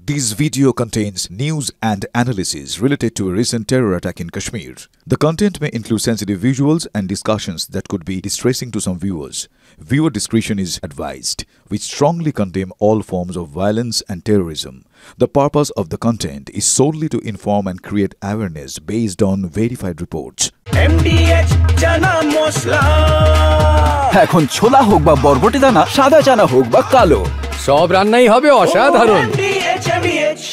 This video contains news and analysis related to a recent terror attack in Kashmir. The content may include sensitive visuals and discussions that could be distressing to some viewers. Viewer discretion is advised. We strongly condemn all forms of violence and terrorism. The purpose of the content is solely to inform and create awareness based on verified reports. MDH chana masala এখন ছোলা হোক বা বরবটি দানা, সাদা চানা হোক বা কালো, সব রান্নাই হবে অসাধারণ। MDH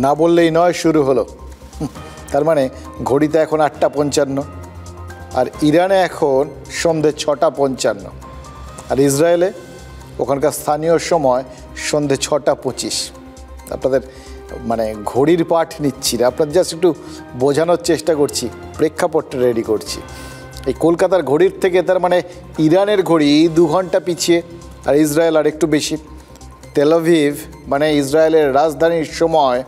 না বললেই নয়, শুরু হলো। তার মানে ঘড়িতে এখন ৮টা ৫৫ আর ইরানে এখন সন্ধে ৬টা ৫৫ আর ইসরায়েলে ওখানকার স্থানীয় সময় সন্ধে ৬টা ২৫। আপনাদের মানে ঘড়ির পাঠ নিচ্ছি না, আপনাদের জাস্ট একটু বোঝানোর চেষ্টা করছি, প্রেক্ষাপটটা রেডি করছি। এই কলকাতার ঘড়ির থেকে তার মানে ইরানের ঘড়ি ২ ঘন্টা পিছিয়ে আর ইসরায়েল আর একটু বেশি। তেল আভিভ মানে ইসরায়েলের রাজধানীর সময়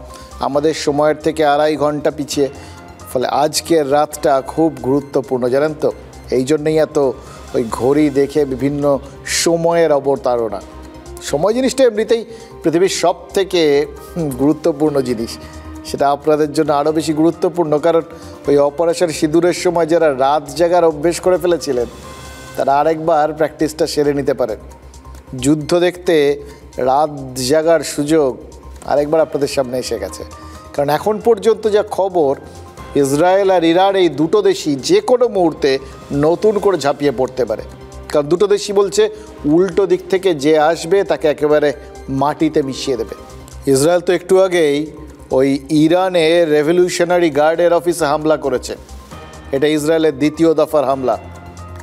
আমাদের সময়ের থেকে ২.৫ ঘন্টা পিছিয়ে। ফলে আজকের রাতটা খুব গুরুত্বপূর্ণ, জানেন তো। এই জন্যই এত ওই ঘড়ি দেখে বিভিন্ন সময়ের অবতারণা। সময় জিনিসটা এমনিতেই পৃথিবীর সব থেকে গুরুত্বপূর্ণ জিনিস, সেটা আপনাদের জন্য আরও বেশি গুরুত্বপূর্ণ কারণ ওই অপারেশন সিঁদুরের সময় যারা রাত জাগার অভ্যেস করে ফেলেছিলেন তারা আরেকবার প্র্যাকটিসটা সেরে নিতে পারেন। যুদ্ধ দেখতে রাত জাগার সুযোগ আরেকবার আপনাদের সামনে এসে গেছে। কারণ এখন পর্যন্ত যা খবর, ইসরায়েল আর ইরান এই দুটো দেশই যে কোনো মুহূর্তে নতুন করে ঝাঁপিয়ে পড়তে পারে। কারণ দুটো দেশই বলছে উল্টো দিক থেকে যে আসবে তাকে একেবারে মাটিতে মিশিয়ে দেবে। ইসরায়েল তো একটু আগেই ওই ইরানে রেভলিউশনারি গার্ডের অফিসে হামলা করেছে। এটা ইসরায়েলের দ্বিতীয় দফার হামলা।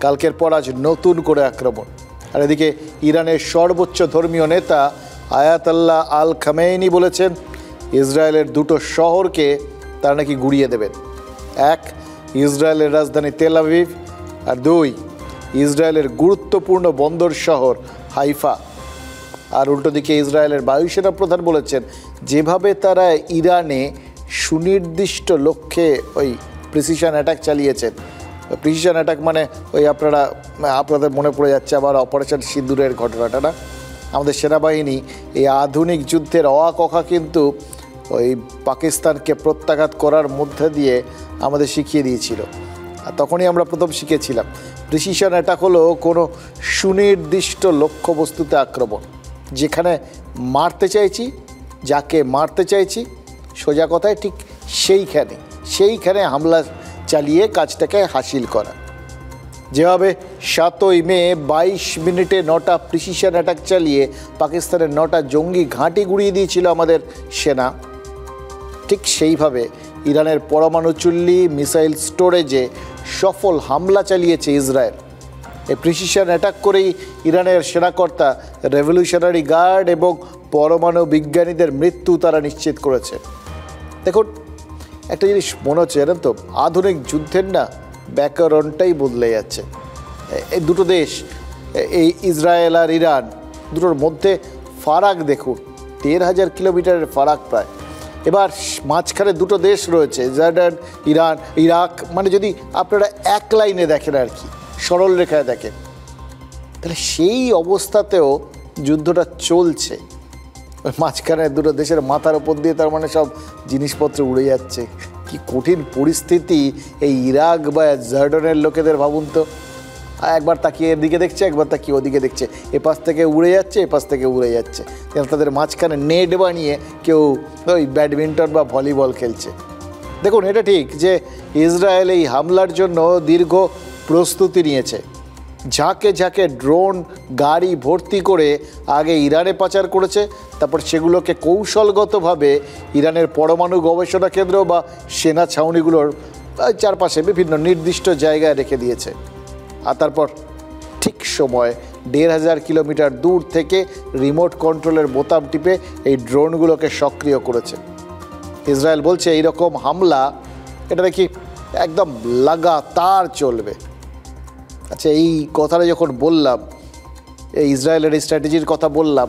কালকের পর আজ নতুন করে আক্রমণ। আর এদিকে ইরানের সর্বোচ্চ ধর্মীয় নেতা আয়াতল্লাহ আল খামেনি বলেছেন ইসরায়েলের দুটো শহরকে তারা নাকি গুড়িয়ে দেবেন। এক, ইসরায়েলের রাজধানী তেল আভিভ, আর দুই, ইসরায়েলের গুরুত্বপূর্ণ বন্দর শহর হাইফা। আর উল্টো দিকে ইসরায়েলের বায়ুসেনা প্রধান বলেছেন যেভাবে তারা ইরানে সুনির্দিষ্ট লক্ষ্যে ওই প্রিসিশন অ্যাটাক চালিয়েছেন। প্রিসিশন অ্যাটাক মানে ওই আপনাদের মনে পড়ে যাচ্ছে আবার অপারেশন সিঁদুরের ঘটনাটা না। আমাদের সেনাবাহিনী এই আধুনিক যুদ্ধের অআকখা কিন্তু ওই পাকিস্তানকে প্রত্যাঘাত করার মধ্যে দিয়ে আমাদের শিখিয়ে দিয়েছিল। আর তখনই আমরা প্রথম শিখেছিলাম প্রিসিশন অ্যাটাক হলো কোনো সুনির্দিষ্ট লক্ষ্যবস্তুতে আক্রমণ, যেখানে মারতে চাইছি, যাকে মারতে চাইছি, সোজা কথায় ঠিক সেইখানে হামলা চালিয়ে কাজটাকে হাসিল করা। যেভাবে ৭ই মে ২২ মিনিটে ৯টা প্রিসিশন অ্যাটাক চালিয়ে পাকিস্তানের ৯টা জঙ্গি ঘাঁটি গুঁড়িয়ে দিয়েছিল আমাদের সেনা, ঠিক সেইভাবে ইরানের পরমাণু চুল্লি মিসাইল স্টোরেজে সফল হামলা চালিয়েছে ইসরায়েল। এই প্রিসিশন অ্যাটাক করেই ইরানের সেনাকর্তা রেভলিউশনারি গার্ড এবং পরমাণু বিজ্ঞানীদের মৃত্যু তারা নিশ্চিত করেছে। দেখুন, একটা জিনিস মনে হচ্ছে জানেন তো, আধুনিক যুদ্ধের না ব্যাকরণটাই বদলে যাচ্ছে। এই দুটো দেশ, এই ইসরায়েল আর ইরান, দুটোর মধ্যে ফারাক দেখুন, ১৩,০০০ কিলোমিটারের ফারাক প্রায়। এবার মাঝখানে দুটো দেশ রয়েছে, জর্ডান, ইরান, ইরাক। মানে যদি আপনারা এক লাইনে দেখেন আর কি, সরল রেখায় দেখেন, তাহলে সেই অবস্থাতেও যুদ্ধটা চলছে। ওই মাঝখানে দুটো দেশের মাথার ওপর দিয়ে তার মানে সব জিনিসপত্র উড়ে যাচ্ছে। কি কঠিন পরিস্থিতি এই ইরাক বা জর্ডানের লোকেদের, ভাবুন তো। একবার তাকিয়ে এদিকে দেখছে, একবার তাকিয়ে ওদিকে দেখছে, এপাশ থেকে উড়ে যাচ্ছে, এপাশ থেকে উড়ে যাচ্ছে। তাদের মাঝখানে নেট বানিয়ে কেউ ওই ব্যাডমিন্টন বা ভলিবল খেলছে। দেখুন, এটা ঠিক যে ইসরায়েল এই হামলার জন্য দীর্ঘ প্রস্তুতি নিয়েছে। ঝাঁকে ঝাঁকে ড্রোন গাড়ি ভর্তি করে আগে ইরানে পাচার করেছে, তারপর সেগুলোকে কৌশলগতভাবে ইরানের পরমাণু গবেষণা কেন্দ্র বা সেনা ছাউনিগুলোর চারপাশে বিভিন্ন নির্দিষ্ট জায়গায় রেখে দিয়েছে। আর তারপর ঠিক সময় 1,500 কিলোমিটার দূর থেকে রিমোট কন্ট্রোলের বোতাম টিপে এই ড্রোনগুলোকে সক্রিয় করেছে। ইসরায়েল বলছে এইরকম হামলা এটা নাকি একদম লাগাতার চলবে। আচ্ছা, এই কথাটা যখন বললাম, এই ইসরায়েলের এই স্ট্র্যাটেজির কথা বললাম,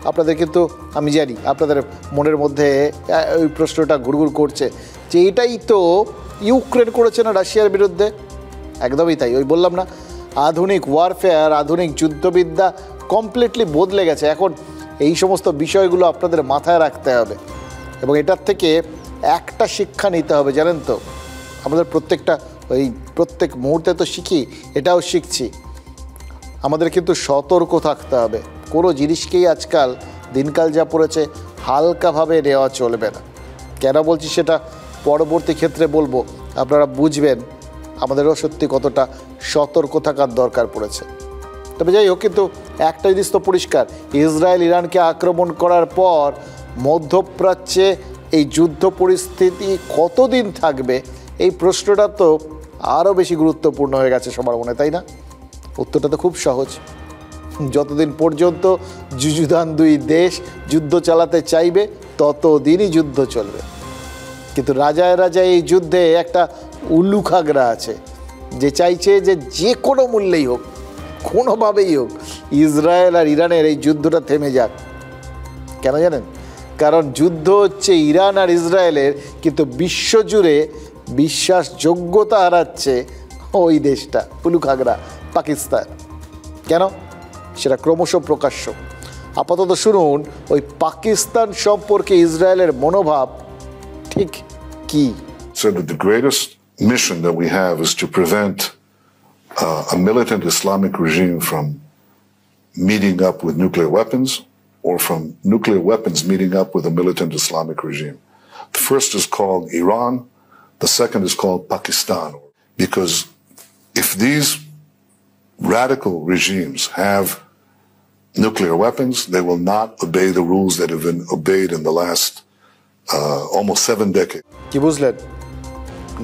আপনাদের কিন্তু আমি জানি আপনাদের মনের মধ্যে ওই প্রশ্নটা ঘুরঘুর করছে যে এটাই তো ইউক্রেন করেছে না রাশিয়ার বিরুদ্ধে। একদমই তাই। ওই বললাম না, আধুনিক ওয়ারফেয়ার, আধুনিক যুদ্ধবিদ্যা কমপ্লিটলি বদলে গেছে। এখন এই সমস্ত বিষয়গুলো আপনাদের মাথায় রাখতে হবে এবং এটার থেকে একটা শিক্ষা নিতে হবে, জানেন তো, আমাদের প্রত্যেক মুহূর্তে তো শিখি, এটাও শিখছি, আমাদের কিন্তু সতর্ক থাকতে হবে। কোনো জিনিসকেই আজকাল দিনকাল যা পড়েছে হালকাভাবে নেওয়া চলবে না। কেন বলছি সেটা পরবর্তী ক্ষেত্রে বলবো, আপনারা বুঝবেন আমাদেরও সত্যি কতটা সতর্ক থাকার দরকার পড়েছে। তবে যাই হোক, কিন্তু একটা জিনিস তো পরিষ্কার, ইসরায়েল ইরানকে আক্রমণ করার পর মধ্যপ্রাচ্যে এই যুদ্ধ পরিস্থিতি কতদিন থাকবে, এই প্রশ্নটা তো আরও বেশি গুরুত্বপূর্ণ হয়ে গেছে সবার মনে, তাই না? উত্তরটা তো খুব সহজ, যতদিন পর্যন্ত যুযুধান দুই দেশ যুদ্ধ চালাতে চাইবে ততদিনই যুদ্ধ চলবে। কিন্তু রাজায় রাজায় এই যুদ্ধে একটা উল্লুখাগড়া আছে যে চাইছে যে কোনো মূল্যেই হোক, কোনোভাবেই হোক, ইসরায়েল আর ইরানের এই যুদ্ধটা থেমে যাক। কেন জানেন? কারণ যুদ্ধ হচ্ছে ইরান আর ইসরায়েলের, কিন্তু বিশ্বজুড়ে বিশ্বাসযোগ্যতা হারাচ্ছে ওই দেশটা, উল্লুখাগড়া পাকিস্তান। কেন? সেটা ক্রমশ প্রকাশ্য। আপাতত শুনুন ওই পাকিস্তান সম্পর্কে ইসরায়েলের মনোভাব ঠিক কি। So that the greatest mission that we have is to prevent a militant Islamic regime from meeting up with nuclear weapons or from nuclear weapons meeting up with a militant Islamic regime. The first is called Iran. The second is called Pakistan. Because if these radical regimes have nuclear weapons, they will not obey the rules that have been obeyed in the last almost 7 decades. কি বুঝলেন?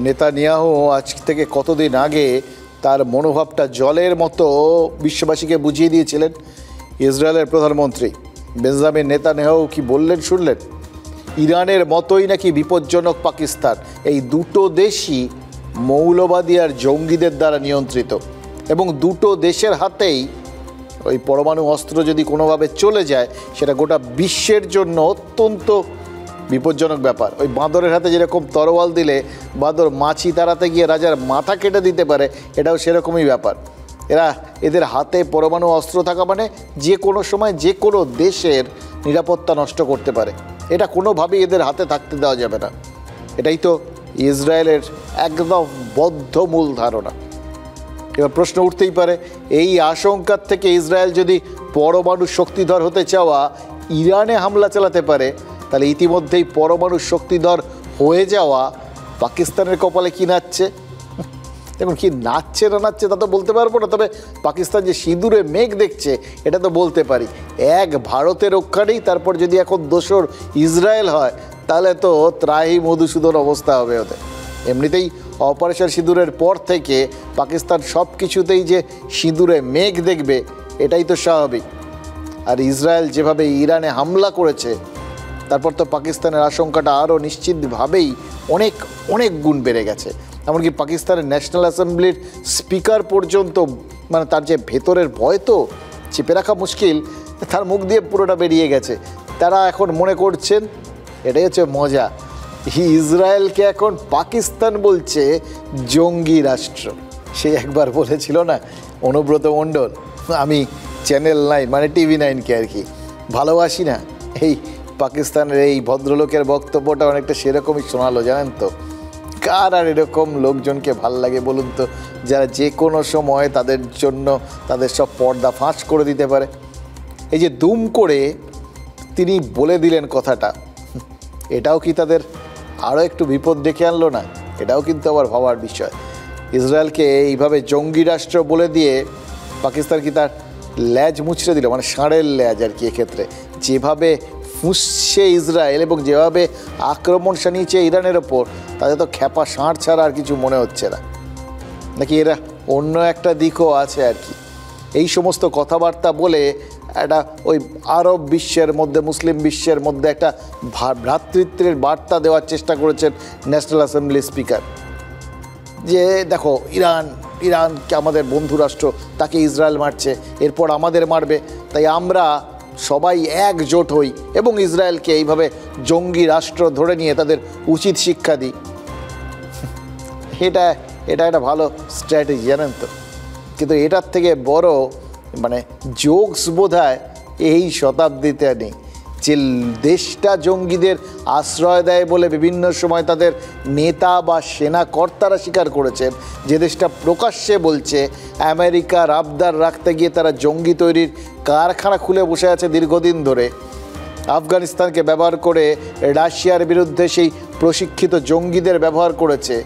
Netanyahu আজ থেকে কতদিন আগে তার মনোভাবটা জলের মতো বিশ্ববাসীকে বুঝিয়ে দিয়েছিলেন। ইসরায়েলের প্রধানমন্ত্রী বেঞ্জামিন নেতানিয়াহু কি বললেন শুনলেন? ইরানের মতোই নাকি বিপজ্জনক পাকিস্তান। এই দুটো দেশই মৌলবাদী আর জঙ্গিদের দ্বারা নিয়ন্ত্রিত এবং দুটো দেশের হাতেই ওই পরমাণু অস্ত্র যদি কোনোভাবে চলে যায় সেটা গোটা বিশ্বের জন্য অত্যন্ত বিপজ্জনক ব্যাপার। ওই বাঁদরের হাতে যেরকম তরোয়াল দিলে বাঁদর মাছি তাড়াতে গিয়ে রাজার মাথা কেটে দিতে পারে, এটাও সেরকমই ব্যাপার। এদের হাতে পরমাণু অস্ত্র থাকা মানে যে কোনো সময় যে কোনো দেশের নিরাপত্তা নষ্ট করতে পারে। এটা কোনোভাবেই এদের হাতে থাকতে দেওয়া যাবে না। এটাই তো ইসরায়েলের একদম বদ্ধ মূল ধারণা। এবার প্রশ্ন উঠতেই পারে, এই আশঙ্কার থেকে ইসরায়েল যদি পরমাণু শক্তিধর হতে চাওয়া ইরানে হামলা চালাতে পারে, তাহলে ইতিমধ্যেই পরমাণু শক্তিধর হয়ে যাওয়া পাকিস্তানের কপালে কি নাচছে? দেখুন, কি নাচছে না নাচছে তা তো বলতে পারবো না, তবে পাকিস্তান যে সিঁদুরে মেঘ দেখছে এটা তো বলতে পারি। এক ভারতের রক্ষা নেই, তারপর যদি এখন দোসর ইসরায়েল হয় তাহলে তো ত্রাহি মধুসূদন অবস্থা হবে ওদের। এমনিতেই অপারেশন সিঁদুরের পর থেকে পাকিস্তান সব কিছুতেই যে সিঁদুরে মেঘ দেখবে এটাই তো স্বাভাবিক। আর ইসরায়েল যেভাবে ইরানে হামলা করেছে তারপর তো পাকিস্তানের আশঙ্কাটা আরও নিশ্চিতভাবেই অনেক অনেক গুণ বেড়ে গেছে। এমনকি পাকিস্তানের ন্যাশনাল অ্যাসেম্বলির স্পিকার পর্যন্ত, মানে তার যে ভেতরের ভয় তো চেপে রাখা মুশকিল, তার মুখ দিয়ে পুরোটা বেরিয়ে গেছে। তারা এখন মনে করছেন, এটাই হচ্ছে মজা, ইসরায়েলকে এখন পাকিস্তান বলছে জঙ্গি রাষ্ট্র। সে একবার বলেছিল না অনুব্রত মণ্ডল, আমি চ্যানেল 9 মানে TV 9কে আর কি ভালোবাসি না, এই পাকিস্তানের এই ভদ্রলোকের বক্তব্যটা অনেকটা সেরকমই শোনালো, জানেন তো। কার আর এরকম লোকজনকে ভাল লাগে বলুন তো, যারা যে কোনো সময় তাদের জন্য তাদের সব পর্দা ফাঁস করে দিতে পারে। এই যে দুম করে তিনি বলে দিলেন কথাটা, এটাও কি তাদের আরও একটু বিপদ ডেকে আনলো না? এটাও কিন্তু আবার ভাবার বিষয়। ইসরায়েলকে এইভাবে জঙ্গি রাষ্ট্র বলে দিয়ে পাকিস্তান কি তার ল্যাজ মুছড়ে দিল, মানে ষাঁড়ের ল্যাজ আর কি। এক্ষেত্রে যেভাবে ফুঁসছে ইসরায়েল এবং যেভাবে আক্রমণ শানিয়েছে ইরানের ওপর, তাদের তো খ্যাপা ষাঁড় ছাড়া আর কিছু মনে হচ্ছে না। নাকি এরা অন্য একটা দিকও আছে আর কি। এই সমস্ত কথাবার্তা বলে একটা ওই আরব বিশ্বের মধ্যে, মুসলিম বিশ্বের মধ্যে একটা ভ্রাতৃত্বের বার্তা দেওয়ার চেষ্টা করেছেন ন্যাশনাল অ্যাসেম্বলির স্পিকার, যে দেখো ইরানকে আমাদের বন্ধু রাষ্ট্র, তাকে ইসরায়েল মারছে, এরপর আমাদের মারবে, তাই আমরা সবাই একজোট হই এবং ইসরায়েলকে এইভাবে জঙ্গি রাষ্ট্র ধরে নিয়ে তাদের উচিত শিক্ষা দিই। এটা একটা ভালো স্ট্র্যাটেজি, জানেন তো। কিন্তু এটার থেকে বড় মানে জোকস বোধহয় এই শতাব্দীতে নেই। যে দেশটা জঙ্গিদের আশ্রয় দেয় বলে বিভিন্ন সময় তাদের নেতা বা সেনা কর্তারা স্বীকার করেছেন, যে দেশটা প্রকাশ্যে বলছে আমেরিকার আবদার রাখতে গিয়ে তারা জঙ্গি তৈরির কারখানা খুলে বসে আছে দীর্ঘদিন ধরে, আফগানিস্তানকে ব্যবহার করে রাশিয়ার বিরুদ্ধে সেই প্রশিক্ষিত জঙ্গিদের ব্যবহার করেছে,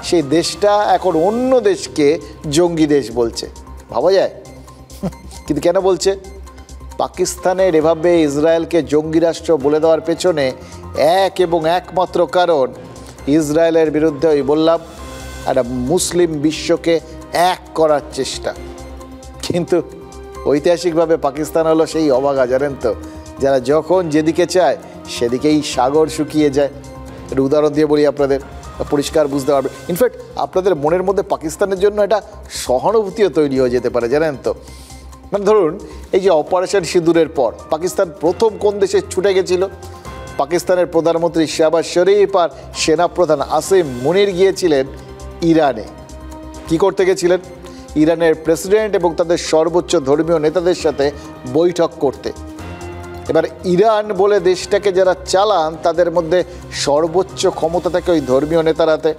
সেই দেশটা এখন অন্য দেশকে জঙ্গি দেশ বলছে। ভাবা যায়? কিন্তু কেন বলছে? পাকিস্তানের এভাবে ইসরায়েলকে জঙ্গি রাষ্ট্র বলে দেওয়ার পেছনে এক এবং একমাত্র কারণ ইসরায়েলের বিরুদ্ধে ওই বললাম একটা মুসলিম বিশ্বকে এক করার চেষ্টা। কিন্তু ঐতিহাসিকভাবে পাকিস্তান হলো সেই অবাগা, জানেন তো, যারা যখন যেদিকে চায় সেদিকেই সাগর শুকিয়ে যায়। একটা উদাহরণ দিয়ে বলি আপনাদের, পরিষ্কার বুঝতে পারবে। ইনফ্যাক্ট আপনাদের মনের মধ্যে পাকিস্তানের জন্য একটা সহানুভূতিও তৈরি হয়ে যেতে পারে, জানেন তো। মানে ধরুন এই যে অপারেশন সিঁদুরের পর পাকিস্তান প্রথম কোন দেশে ছুটে গেছিল? পাকিস্তানের প্রধানমন্ত্রী শাহবাজ শরীফ আর সেনাপ্রধান আসিম মুনির গিয়েছিলেন ইরানে। কি করতে গেছিলেন? ইরানের প্রেসিডেন্ট এবং তাদের সর্বোচ্চ ধর্মীয় নেতাদের সাথে বৈঠক করতে। এবার ইরান বলে দেশটাকে যারা চালান তাদের মধ্যে সর্বোচ্চ ক্ষমতা থাকে ওই ধর্মীয় নেতারাতে।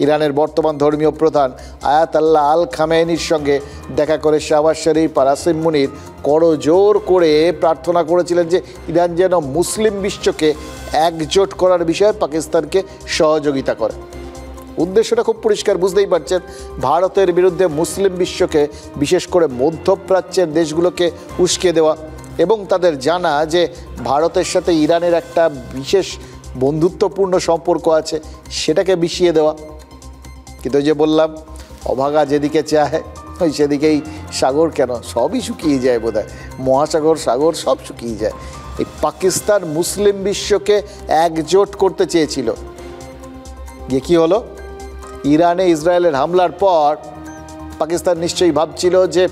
ইরানের বর্তমান ধর্মীয় প্রধান আয়াতুল্লাহ আল খামেনির সঙ্গে দেখা করে শাহবাজ শরীফ আর আসিম মুনির করজোর করে প্রার্থনা করেছিলেন যে ইরান যেন মুসলিম বিশ্বকে একজোট করার বিষয়ে পাকিস্তানকে সহযোগিতা করে। উদ্দেশ্যটা খুব পরিষ্কার, বুঝতেই পারছেন। ভারতের বিরুদ্ধে মুসলিম বিশ্বকে, বিশেষ করে মধ্যপ্রাচ্যের দেশগুলোকে উস্কে দেওয়া এবং তাদের জানা যে ভারতের সাথে ইরানের একটা বিশেষ বন্ধুত্বপূর্ণ সম্পর্ক আছে, সেটাকে বিষিয়ে দেওয়া। কিন্তু ওই যে বললাম, অভাগা যেদিকে চায় ওই সেদিকেই সাগর, কেন সবই শুকিয়ে যায় বোধহয়, মহাসাগর সাগর সব শুকিয়ে যায়। এই পাকিস্তান মুসলিম বিশ্বকে একজোট করতে চেয়েছিল, গিয়ে কী হলো? ইরানে ইসরায়েলের হামলার পর পাকিস্তান নিশ্চয়ই ভাবছিল যে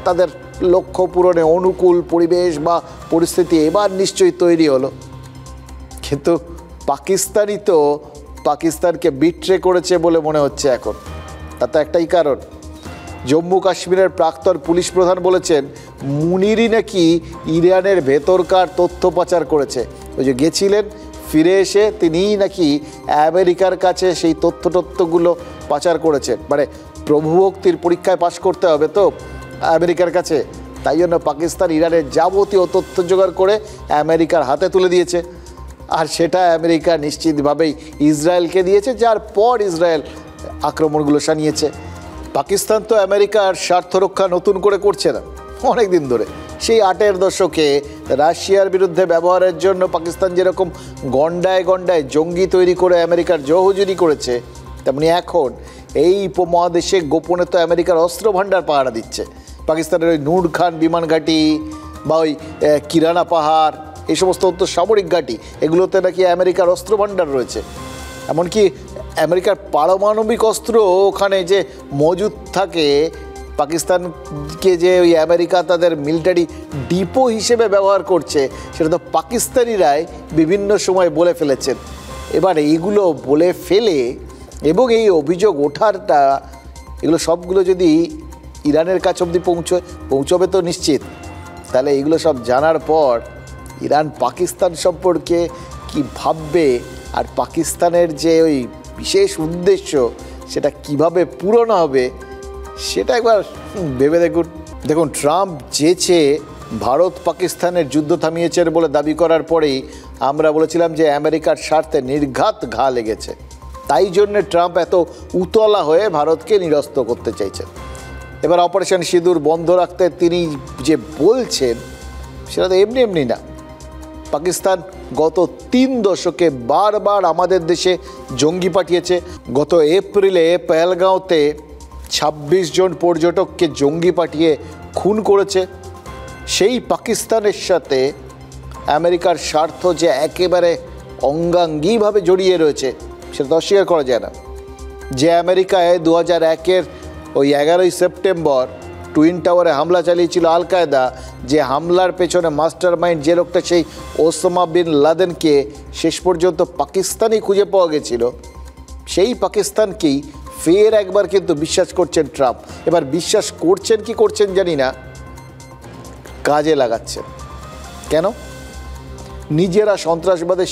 তাদের লক্ষ্য পূরণে অনুকূল পরিবেশ বা পরিস্থিতি এবার নিশ্চয়ই তৈরি হলো। কিন্তু পাকিস্তানই তো পাকিস্তানকে বিট্রে করেছে বলে মনে হচ্ছে এখন। তাতে একটাই কারণ, জম্মু কাশ্মীরের প্রাক্তন পুলিশ প্রধান বলেছেন মুনিরই নাকি ইরানের ভেতরকার তথ্য পাচার করেছে। ওই যে গেছিলেন, ফিরে এসে তিনিই নাকি আমেরিকার কাছে সেই তথ্যগুলো পাচার করেছেন। মানে প্রভুভক্তির পরীক্ষায় পাশ করতে হবে তো আমেরিকার কাছে, তাই জন্য পাকিস্তান ইরানের যাবতীয় তথ্য জোগাড় করে আমেরিকার হাতে তুলে দিয়েছে। আর সেটা আমেরিকা নিশ্চিতভাবেই ইসরায়েলকে দিয়েছে, যার পর ইসরায়েল আক্রমণগুলো শানিয়েছে। পাকিস্তান তো আমেরিকার স্বার্থ রক্ষা নতুন করে করছে না, অনেক দিন ধরে। সেই 8-এর দশকে রাশিয়ার বিরুদ্ধে ব্যবহারের জন্য পাকিস্তান যেরকম গন্ডায় গন্ডায় জঙ্গি তৈরি করে আমেরিকার জহুজুরি করেছে, তেমনি এখন এই উপমহাদেশে গোপনে তো আমেরিকার অস্ত্র ভাণ্ডার পাহারা দিচ্ছে। পাকিস্তানের ওই নূর খান বিমান ঘাঁটি বা ওই কিরানা পাহাড়, এই সমস্ত সামরিক ঘাঁটি, এগুলোতে নাকি আমেরিকার অস্ত্র ভাণ্ডার রয়েছে। এমনকি আমেরিকার পারমাণবিক অস্ত্র ওখানে যে মজুদ থাকে, পাকিস্তানকে যে ওই আমেরিকা তাদের মিলিটারি ডিপো হিসেবে ব্যবহার করছে, সেটা তো পাকিস্তানিরাই বিভিন্ন সময় বলে ফেলেছেন। এবার এইগুলো বলে ফেলে এবং এই অভিযোগ ওঠারটা, এগুলো সবগুলো যদি ইরানের কাছ অবধি পৌঁছবে তো নিশ্চিত, তাহলে এগুলো সব জানার পর ইরান পাকিস্তান সম্পর্কে কি ভাববে, আর পাকিস্তানের যে ওই বিশেষ উদ্দেশ্য সেটা কিভাবে পূরণ হবে, সেটা একবার ভেবে দেখুন। দেখুন, ট্রাম্প চেয়ে ভারত পাকিস্তানের যুদ্ধ থামিয়েছেন বলে দাবি করার পরেই আমরা বলেছিলাম যে আমেরিকার স্বার্থে নির্ঘাত ঘা লেগেছে, তাই জন্যে ট্রাম্প এত উতলা হয়ে ভারতকে নিরস্ত করতে চাইছেন। এবার অপারেশন সিঁদুর বন্ধ রাখতে তিনি যে বলছেন, সেটা তো এমনি এমনি না। পাকিস্তান গত 3 দশকে বারবার আমাদের দেশে জঙ্গি পাঠিয়েছে। গত এপ্রিলে পেহেলগাঁওতে 26 জন পর্যটককে জঙ্গি পাঠিয়ে খুন করেছে, সেই পাকিস্তানের সাথে আমেরিকার স্বার্থ যে একেবারে অঙ্গাঙ্গিভাবে জড়িয়ে রয়েছে সেটা তো অস্বীকার করা যায় না। যে আমেরিকায় 2001-এর ওই 11ই সেপ্টেম্বর টুইন টাওয়ারে হামলা চালিয়েছিল আল কায়দা, যে হামলার পেছনে মাস্টার মাইন্ড যে লোকটা, সেই ওসামা বিন লাদেনকে শেষ পর্যন্ত পাকিস্তানই খুঁজে পাওয়া গেছিল, সেই পাকিস্তানকেই ফের একবার কিন্তু বিশ্বাস করছেন ট্রাম্প। এবার বিশ্বাস করছেন কি করছেন জানি না, কাজে লাগাচ্ছেন। কেন? নিজেরা সন্ত্রাসবাদের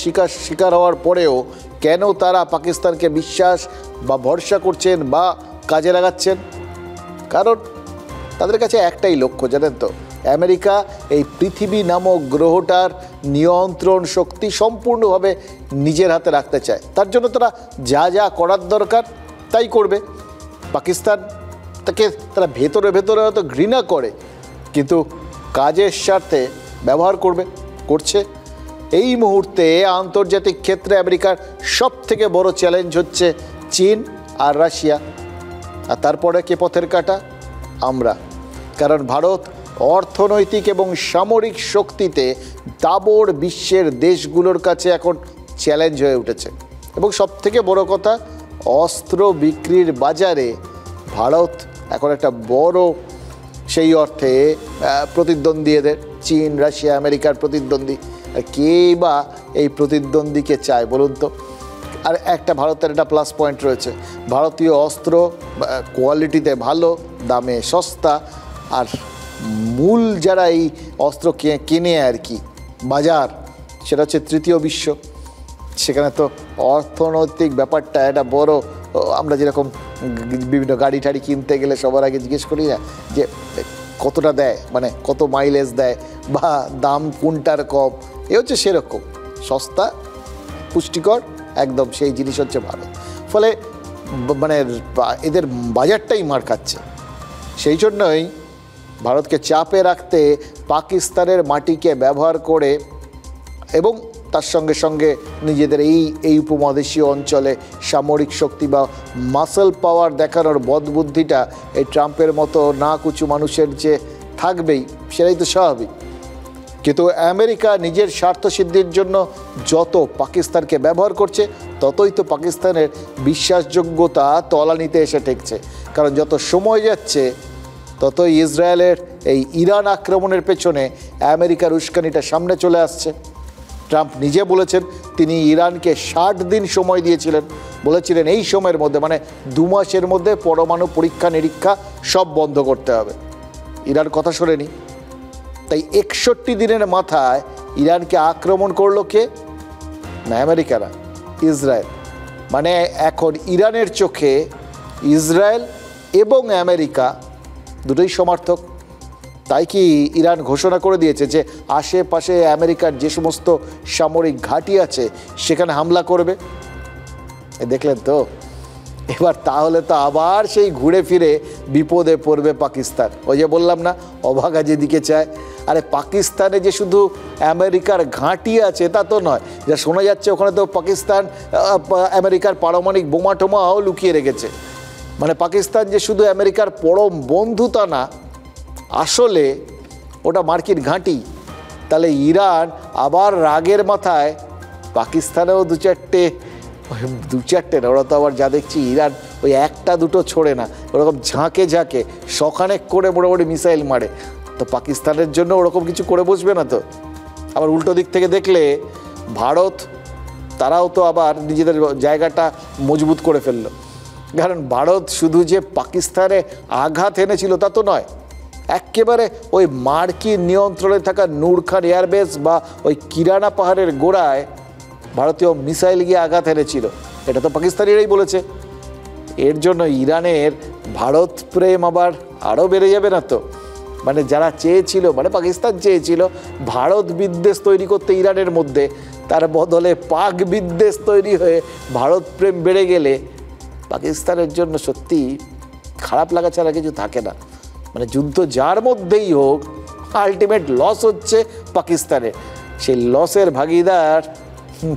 শিকার হওয়ার পরেও কেন তারা পাকিস্তানকে বিশ্বাস বা ভরসা করছেন বা কাজে লাগাচ্ছেন? কারণ তাদের কাছে একটাই লক্ষ্য, জানেন তো, আমেরিকা এই পৃথিবী নামক গ্রহটার নিয়ন্ত্রণ শক্তি সম্পূর্ণভাবে নিজের হাতে রাখতে চায়। তার জন্য তারা যা যা করার দরকার তাই করবে। পাকিস্তান তাকে তারা ভেতরে ভেতরে হয়তো ঘৃণা করে, কিন্তু কাজের স্বার্থে ব্যবহার করছে। এই মুহূর্তে আন্তর্জাতিক ক্ষেত্রে আমেরিকার সব থেকে বড় চ্যালেঞ্জ হচ্ছে চীন আর রাশিয়া, আর তারপরে কে পথের কাঁটা? আমরা। কারণ ভারত অর্থনৈতিক এবং সামরিক শক্তিতে দাবর বিশ্বের দেশগুলোর কাছে এখন চ্যালেঞ্জ হয়ে উঠেছে। এবং সবথেকে বড় কথা, অস্ত্র বিক্রির বাজারে ভারত এখন একটা বড় সেই অর্থে প্রতিদ্বন্দ্বী, এদের চীন, রাশিয়া, আমেরিকার প্রতিদ্বন্দ্বী। কে বা এই প্রতিদ্বন্দ্বীকে চায় বলুন তো? আর একটা ভারতের একটা প্লাস পয়েন্ট রয়েছে, ভারতীয় অস্ত্র কোয়ালিটিতে ভালো, দামে সস্তা, আর মূল যারা এই অস্ত্র কেনে আর কি বাজার, সেটা হচ্ছে তৃতীয় বিশ্ব। সেখানে তো অর্থনৈতিক ব্যাপারটা একটা বড়। আমরা যেরকম বিভিন্ন গাড়ি টাড়ি কিনতে গেলে সবার আগে জিজ্ঞেস করি না যে কতটা দেয়, মানে কত মাইলেজ দেয় বা দাম কোনটার কম, এ হচ্ছে সেরকম সস্তা পুষ্টিকর একদম সেই জিনিস হচ্ছে ভালো। ফলে মানে এদের বাজারটাই মার খাচ্ছে। সেই জন্যই ভারতকে চাপে রাখতে পাকিস্তানের মাটিকে ব্যবহার করে এবং তার সঙ্গে সঙ্গে নিজেদের এই উপমহাদেশীয় অঞ্চলে সামরিক শক্তি বা মাসল পাওয়ার দেখানোর বদবুদ্ধিটা এই ট্রাম্পের মতো না কুচু মানুষের যে থাকবেই, সেটাই তো স্বাভাবিক। কিন্তু আমেরিকা নিজের স্বার্থসিদ্ধির জন্য যত পাকিস্তানকে ব্যবহার করছে, ততই তো পাকিস্তানের বিশ্বাসযোগ্যতা তলানিতে এসে ঠেকছে। কারণ যত সময় যাচ্ছে ততই ইসরায়েলের এই ইরান আক্রমণের পেছনে আমেরিকার উস্কানিটা সামনে চলে আসছে। ট্রাম্প নিজে বলেছেন তিনি ইরানকে 60 দিন সময় দিয়েছিলেন, বলেছিলেন এই সময়ের মধ্যে, মানে 2 মাসের মধ্যে পরমাণু পরীক্ষা নিরীক্ষা সব বন্ধ করতে হবে। ইরান কথা শোনেনি। তাই 61 দিনের মাথায় ইরানকে আক্রমণ করলো কে? না আমেরিকারা, ইসরায়েল। মানে এখন ইরানের চোখে ইসরায়েল এবং আমেরিকা দুটোই সমর্থক। তাই কি ইরান ঘোষণা করে দিয়েছে যে আশেপাশে আমেরিকার যে সমস্ত সামরিক ঘাঁটি আছে সেখানে হামলা করবে। দেখলেন তো? এবার তাহলে তো আবার সেই ঘুরে ফিরে বিপদে পড়বে পাকিস্তান। ওই যে বললাম না, অভাগা যেদিকে চায়। আরে পাকিস্তানে যে শুধু আমেরিকার ঘাঁটি আছে তা তো নয়, যা শোনা যাচ্ছে ওখানে তো পাকিস্তান আমেরিকার পারমাণবিক বোমা টোমাও লুকিয়ে রেখেছে। মানে পাকিস্তান যে শুধু আমেরিকার পরম বন্ধু তা না, আসলে ওটা মার্কিন ঘাঁটি। তাহলে ইরান আবার রাগের মাথায় পাকিস্তানেও দু চারটে না, ওরা তো আবার যা দেখছি ইরান ওই একটা দুটো ছোড়ে না, ওরকম ঝাঁকে ঝাঁকে শখানেক করে মোটামুটি মিসাইল মারে। তো পাকিস্তানের জন্য ওরকম কিছু করে বসবে না তো। আবার উল্টো দিক থেকে দেখলে ভারত, তারাও তো আবার নিজেদের জায়গাটা মজবুত করে ফেললো। কারণ ভারত শুধু যে পাকিস্তানে আঘাত এনেছিল তা তো নয়, একেবারে ওই মার্কিন নিয়ন্ত্রণে থাকা নূর খান এয়ারবেস বা ওই কিরানা পাহাড়ের গোড়ায় ভারতীয় মিসাইল গিয়ে আঘাত এনেছিল। এটা তো পাকিস্তানিরাই বলেছে। এর জন্য ইরানের ভারত প্রেম আবার আরও বেড়ে যাবে না তো? মানে যারা চেয়েছিল, মানে পাকিস্তান চেয়েছিল ভারত বিদ্বেষ তৈরি করতে ইরানের মধ্যে, তার বদলে পাক বিদ্বেষ তৈরি হয়ে ভারত প্রেম বেড়ে গেলে পাকিস্তানের জন্য সত্যি খারাপ লাগা ছাড়া কিছু থাকে না। মানে যুদ্ধ যার মধ্যেই হোক, আলটিমেট লস হচ্ছে পাকিস্তানের। সেই লসের ভাগিদার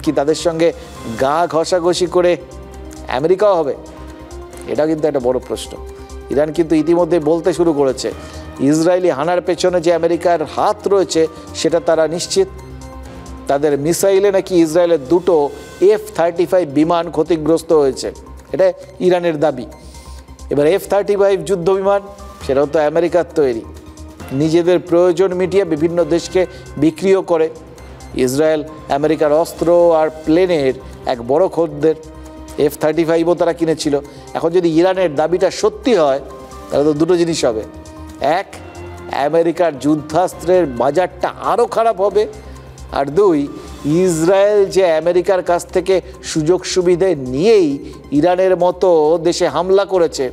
কি তাদের সঙ্গে গা ঘষাঘষি করে আমেরিকাও হবে? এটা কিন্তু একটা বড় প্রশ্ন। ইরান কিন্তু ইতিমধ্যে বলতে শুরু করেছে ইসরায়েলি হানার পেছনে যে আমেরিকার হাত রয়েছে সেটা তারা নিশ্চিত। তাদের মিসাইলে নাকি ইসরায়েলের 2টো F-35 বিমান ক্ষতিগ্রস্ত হয়েছে, এটা ইরানের দাবি। এবার F-35 যুদ্ধ বিমান, সেটাও তো আমেরিকার তৈরি, নিজেদের প্রয়োজন মিটিয়ে বিভিন্ন দেশকে বিক্রিও করে। ইসরায়েল আমেরিকার অস্ত্র আর প্লেনের এক বড় খদ্দের। F-35ও তারা কিনেছিল। এখন যদি ইরানের দাবিটা সত্যি হয় তাহলে তো দুটো জিনিস হবে। এক, আমেরিকার যুদ্ধাস্ত্রের বাজারটা আরও খারাপ হবে, আর দুই, ইসরায়েল যে আমেরিকার কাছ থেকে সুযোগ সুবিধে নিয়েই ইরানের মতো দেশে হামলা করেছে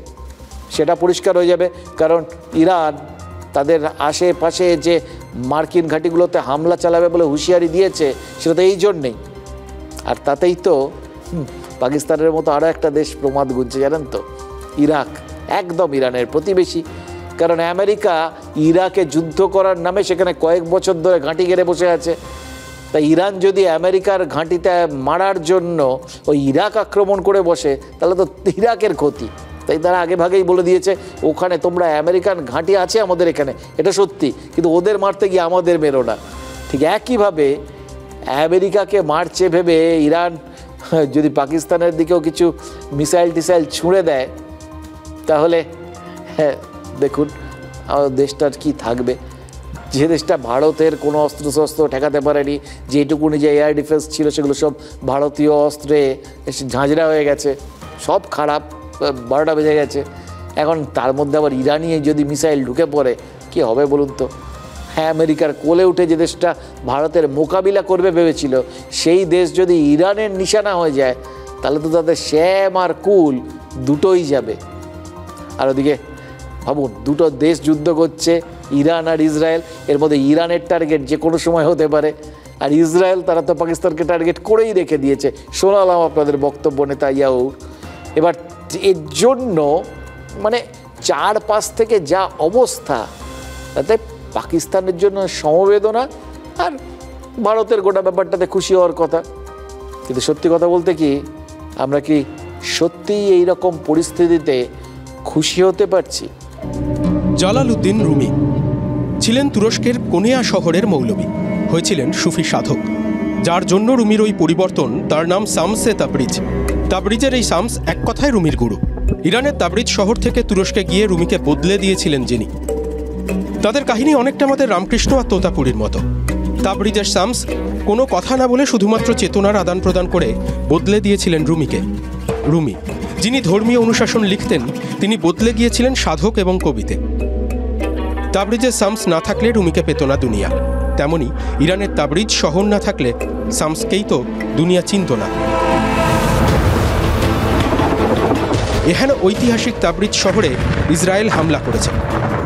সেটা পরিষ্কার হয়ে যাবে। কারণ ইরান তাদের আশেপাশে যে মার্কিন ঘাঁটিগুলোতে হামলা চালাবে বলে হুঁশিয়ারি দিয়েছে সেটা তো এই জন্যেই। আর তাতেই তো পাকিস্তানের মতো আরও একটা দেশ প্রমাদ গুনছে, জানেন তো, ইরাক, একদম ইরানের প্রতিবেশী। কারণ আমেরিকা ইরাকে যুদ্ধ করার নামে সেখানে কয়েক বছর ধরে ঘাঁটি গেড়ে বসে আছে। তাই ইরান যদি আমেরিকার ঘাঁটিতে মারার জন্য ওই ইরাক আক্রমণ করে বসে তাহলে তো ইরাকের ক্ষতি। তাই তারা আগে ভাগেই বলে দিয়েছে ওখানে তোমরা আমেরিকান ঘাঁটি আছে আমাদের এখানে, এটা সত্যি, কিন্তু ওদের মারতে গিয়ে আমাদের মেরো না। ঠিক একইভাবে আমেরিকাকে মারছে ভেবে ইরান যদি পাকিস্তানের দিকেও কিছু মিসাইল টিসাইল ছুঁড়ে দেয় তাহলে দেখুন আমাদের দেশটার কি থাকবে। যে দেশটা ভারতের কোনো অস্ত্রশস্ত্র ঠেকাতে পারেনি, যেটুকুনি যে এয়ার ডিফেন্স ছিল সেগুলো সব ভারতীয় অস্ত্রে ঝাঁঝরা হয়ে গেছে, সব খারাপ, 12টা বেজে গেছে। এখন তার মধ্যে আবার ইরানি যদি মিসাইল ঢুকে পড়ে কি হবে বলুন তো। হ্যাঁ, আমেরিকার কোলে উঠে যে দেশটা ভারতের মোকাবিলা করবে ভেবেছিল সেই দেশ যদি ইরানের নিশানা হয়ে যায় তাহলে তো তাদের শ্যাম আর কুল দুটোই যাবে। আর ওদিকে ভাবুন, দুটো দেশ যুদ্ধ করছে, ইরান আর ইসরায়েল, এর মধ্যে ইরানের টার্গেট যে কোনো সময় হতে পারে, আর ইসরায়েল তারা তো পাকিস্তানকে টার্গেট করেই রেখে দিয়েছে। শোনালাম আপনাদের বক্তব্য নেতানিয়াহুর। এবার এর জন্য মানে 4-5 থেকে যা অবস্থা, তাতে পাকিস্তানের জন্য সমবেদনা আর ভারতের গোটা ব্যাপারটাতে খুশি হওয়ার কথা। কিন্তু সত্যি কথা বলতে কি, আমরা কি সত্যিই এইরকম পরিস্থিতিতে খুশি হতে পারছি? জালালউদ্দিন রুমি ছিলেন তুরস্কের কোনিয়া শহরের মৌলবি, হয়েছিলেন সুফি সাধক, যার জন্য রুমির ওই পরিবর্তন। তার নাম শামসে তাবরিজ। তাবরিজের এই শামস এক কথায় রুমির গুরু। ইরানের তাবরিজ শহর থেকে তুরস্কে গিয়ে রুমিকে বদলে দিয়েছিলেন যিনি। তাদের কাহিনী অনেকটা আমাদের রামকৃষ্ণ আর তোতাপুরীর মতো। তাবরিজের শামস কোনো কথা না বলে শুধুমাত্র চেতনার আদান প্রদান করে বদলে দিয়েছিলেন রুমিকে। রুমি, যিনি ধর্মীয় অনুশাসন লিখতেন, তিনি বদলে গিয়েছিলেন সাধক এবং কবিতে। তাবরিজের শামস না থাকলে রুমিকে পেত না দুনিয়া। তেমনি ইরানের তাবরিজ শহর না থাকলে শামসকেই তো দুনিয়া চিনত না। এখানে ঐতিহাসিক তাবরিজ শহরে ইসরায়েল হামলা করেছে।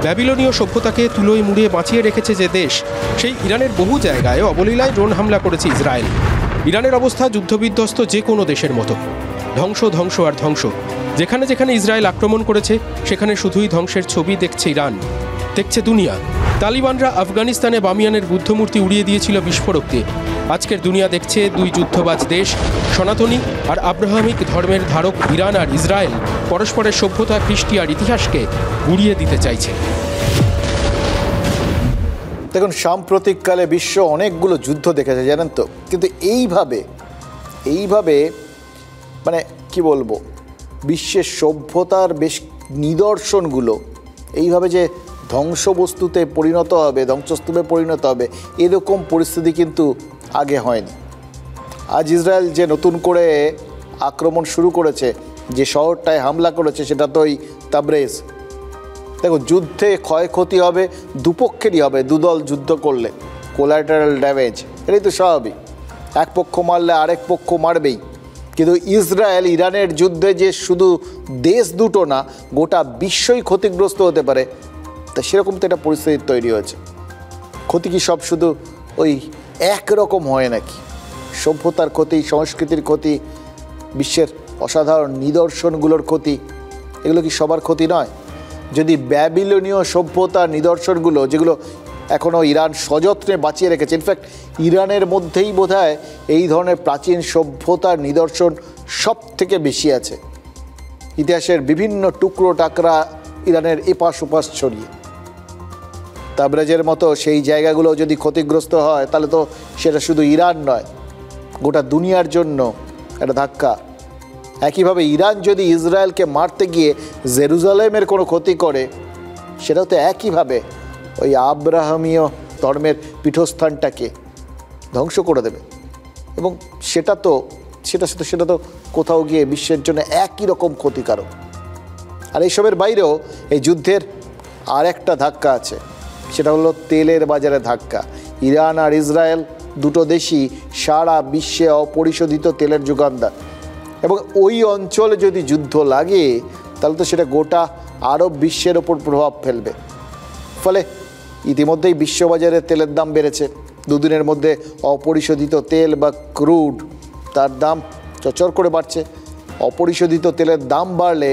ব্যাবিলনীয় সভ্যতাকে তুলোয় মুড়িয়ে বাঁচিয়ে রেখেছে যে দেশ, সেই ইরানের বহু জায়গায় অবলীলায় ড্রোন হামলা করেছে ইসরায়েল। ইরানের অবস্থা যুদ্ধবিধ্বস্ত যে কোনো দেশের মতো, ধ্বংস ধ্বংস আর ধ্বংস। যেখানে যেখানে ইসরায়েল আক্রমণ করেছে সেখানে শুধুই ধ্বংসের ছবি দেখছে ইরান, দেখছে দুনিয়া। তালিবানরা আফগানিস্তানে বামিয়ানের বুদ্ধমূর্তি উড়িয়ে দিয়েছিল বিস্ফোরক দিয়ে। আজকের দুনিয়া দেখছে দুই যুদ্ধবাজ দেশ, সনাতনী আর আব্রাহামিক ধর্মের ধারক ইরান আর ইসরায়েল, পরস্পরের সভ্যতা, কৃষ্টি আর ইতিহাসকে গুড়িয়ে দিতে চাইছে। দেখুন, সাম্প্রতিককালে বিশ্ব অনেকগুলো যুদ্ধ দেখেছে, জানেন তো, কিন্তু এইভাবে মানে কি বলবো, বিশ্বের সভ্যতার বেশ নিদর্শনগুলো এইভাবে যে ধ্বংসবস্তুতে পরিণত হবে, ধ্বংসস্তূপে পরিণত হবে, এরকম পরিস্থিতি কিন্তু আগে হয়নি। আজ ইসরায়েল যে নতুন করে আক্রমণ শুরু করেছে, যে শহরটায় হামলা করেছে, সেটা তো ওই তাবরেজ। দেখো, যুদ্ধে ক্ষয়ক্ষতি হবে, দুপক্ষেরই হবে। দুদল যুদ্ধ করলে কোলাটারাল ড্যামেজ, এটাই তো স্বাভাবিক। এক পক্ষ মারলে আরেক পক্ষ মারবেই। কিন্তু ইসরায়েল ইরানের যুদ্ধে যে শুধু দেশ দুটো না, গোটা বিশ্বই ক্ষতিগ্রস্ত হতে পারে, তা সেরকম তো একটা পরিস্থিতি তৈরি হয়েছে। ক্ষতি কি সব শুধু ওই একরকম হয় নাকি? সভ্যতার ক্ষতি, সংস্কৃতির ক্ষতি, বিশ্বের অসাধারণ নিদর্শনগুলোর ক্ষতি, এগুলো কি সবার ক্ষতি নয়? যদি ব্যাবিলনীয় সভ্যতার নিদর্শনগুলো, যেগুলো এখনও ইরান সযত্নে বাঁচিয়ে রেখেছে, ইনফ্যাক্ট ইরানের মধ্যেই বোধহয় এই ধরনের প্রাচীন সভ্যতার নিদর্শন সব থেকে বেশি আছে, ইতিহাসের বিভিন্ন টুকরো টাকরা ইরানের এপাশ ওপাশ ছড়িয়ে। তাবরেজের মতো সেই জায়গাগুলো যদি ক্ষতিগ্রস্ত হয় তাহলে তো সেটা শুধু ইরান নয়, গোটা দুনিয়ার জন্য একটা ধাক্কা। একইভাবে ইরান যদি ইসরায়েলকে মারতে গিয়ে জেরুজালেমের কোনো ক্ষতি করে, সেটাও তো একইভাবে ওই আব্রাহামীয় ধর্মের পীঠস্থানটাকে ধ্বংস করে দেবে। এবং সেটা তো কোথাও গিয়ে বিশ্বের জন্য একই রকম ক্ষতিকারক। আর এইসবের বাইরেও এই যুদ্ধের আর একটা ধাক্কা আছে, সেটা হলো তেলের বাজারে ধাক্কা। ইরান আর ইসরায়েল দুটো দেশই সারা বিশ্বে অপরিশোধিত তেলের যোগানদার, এবং ওই অঞ্চলে যদি যুদ্ধ লাগে তাহলে তো সেটা গোটা আরব বিশ্বের ওপর প্রভাব ফেলবে। ফলে ইতিমধ্যেই বিশ্ববাজারে তেলের দাম বেড়েছে। দুদিনের মধ্যে অপরিশোধিত তেল বা ক্রুড তার দাম চচর করে বাড়ছে। অপরিশোধিত তেলের দাম বাড়লে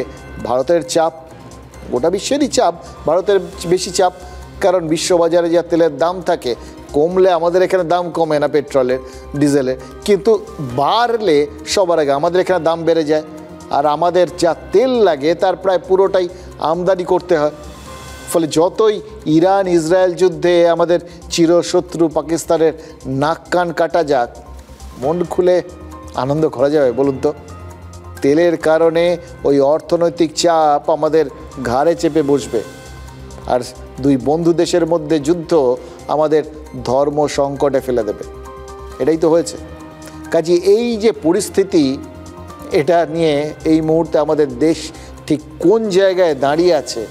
ভারতের চাপ, গোটা বিশ্বেরই চাপ, ভারতের বেশি চাপ, কারণ বিশ্ববাজারে যা তেলের দাম থাকে, কমলে আমাদের এখানে দাম কমে না পেট্রোলের, ডিজেলের, কিন্তু বাড়লে সবার আগে আমাদের এখানে দাম বেড়ে যায়। আর আমাদের যা তেল লাগে তার প্রায় পুরোটাই আমদানি করতে হয়। ফলে যতই ইরান ইসরায়েল যুদ্ধে আমাদের চিরশত্রু পাকিস্তানের নাক কান কাটা যাক, মন খুলে আনন্দ করা যাবে বলুন তো? তেলের কারণে ওই অর্থনৈতিক চাপ আমাদের ঘাড়ে চেপে বসবে, আর দুই বন্ধু দেশের মধ্যে যুদ্ধ আমাদের ধর্ম সংকটে ফেলে দেবে। এটাই তো হয়েছে। কাজে এই যে পরিস্থিতি, এটা নিয়ে এই মুহূর্তে আমাদের দেশ ঠিক কোন জায়গায় দাঁড়িয়ে আছে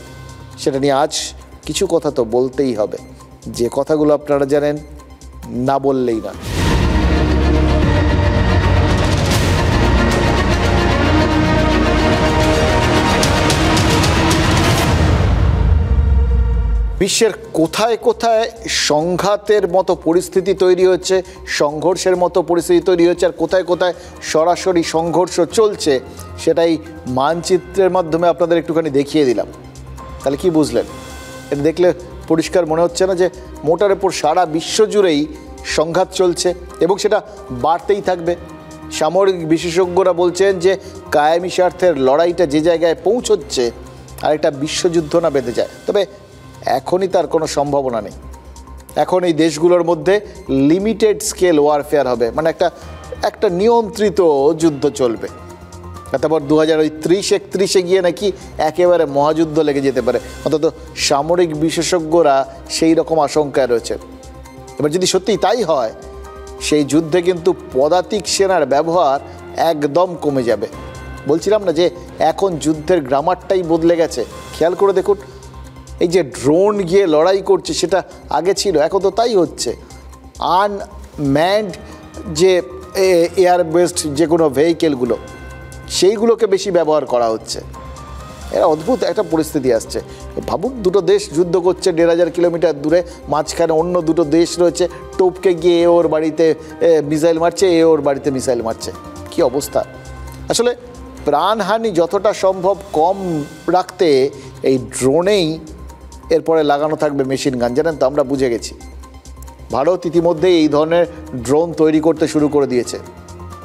সেটা নিয়ে আজ কিছু কথা তো বলতেই হবে, যে কথাগুলো আপনারা জানেন, না বললেই না। বিশ্বের কোথায় কোথায় সংঘাতের মতো পরিস্থিতি তৈরি হচ্ছে, সংঘর্ষের মতো পরিস্থিতি তৈরি হচ্ছে, আর কোথায় কোথায় সরাসরি সংঘর্ষ চলছে, সেটাই মানচিত্রের মাধ্যমে আপনাদের একটুখানি দেখিয়ে দিলাম। তাহলে কি বুঝলেন? এটা দেখলে পরিষ্কার মনে হচ্ছে না যে মোটার উপর সারা বিশ্ব জুড়েই সংঘাত চলছে এবং সেটা বাড়তেই থাকবে। সামরিক বিশেষজ্ঞরা বলছেন যে কায়েমি স্বার্থের লড়াইটা যে জায়গায় পৌঁছচ্ছে, আর একটা বিশ্বযুদ্ধ না বেঁধে যায়। তবে এখনই তার কোনো সম্ভাবনা নেই। এখন এই দেশগুলোর মধ্যে লিমিটেড স্কেল ওয়ারফেয়ার হবে, মানে একটা নিয়ন্ত্রিত যুদ্ধ চলবে। তারপর 2030-31 গিয়ে নাকি একেবারে মহাযুদ্ধ লেগে যেতে পারে, অন্তত সামরিক বিশেষজ্ঞরা সেই রকম আশঙ্কায় রয়েছে। এবার যদি সত্যিই তাই হয়, সেই যুদ্ধে কিন্তু পদাতিক সেনার ব্যবহার একদম কমে যাবে। বলছিলাম না যে এখন যুদ্ধের গ্রামারটাই বদলে গেছে। খেয়াল করে দেখুন, এই যে ড্রোন গিয়ে লড়াই করছে সেটা আগে ছিল, এখন তো তাই হচ্ছে। আনম্যান্ড যে এয়ার বেসড যে কোনো ভেহিকেলগুলো, সেইগুলোকে বেশি ব্যবহার করা হচ্ছে। এরা অদ্ভুত একটা পরিস্থিতি আসছে। ভাবুন, দুটো দেশ যুদ্ধ করছে 1,500 কিলোমিটার দূরে, মাঝখানে অন্য দুটো দেশ রয়েছে, টপকে গিয়ে এ ওর বাড়িতে মিসাইল মারছে, এ ওর বাড়িতে মিসাইল মারছে। কি অবস্থা! আসলে প্রাণহানি যতটা সম্ভব কম রাখতে এই ড্রোনেই এরপরে লাগানো থাকবে মেশিন গান। জানেন তো, আমরা বুঝে গেছি। ভারত ইতিমধ্যেই এই ধরনের ড্রোন তৈরি করতে শুরু করে দিয়েছে,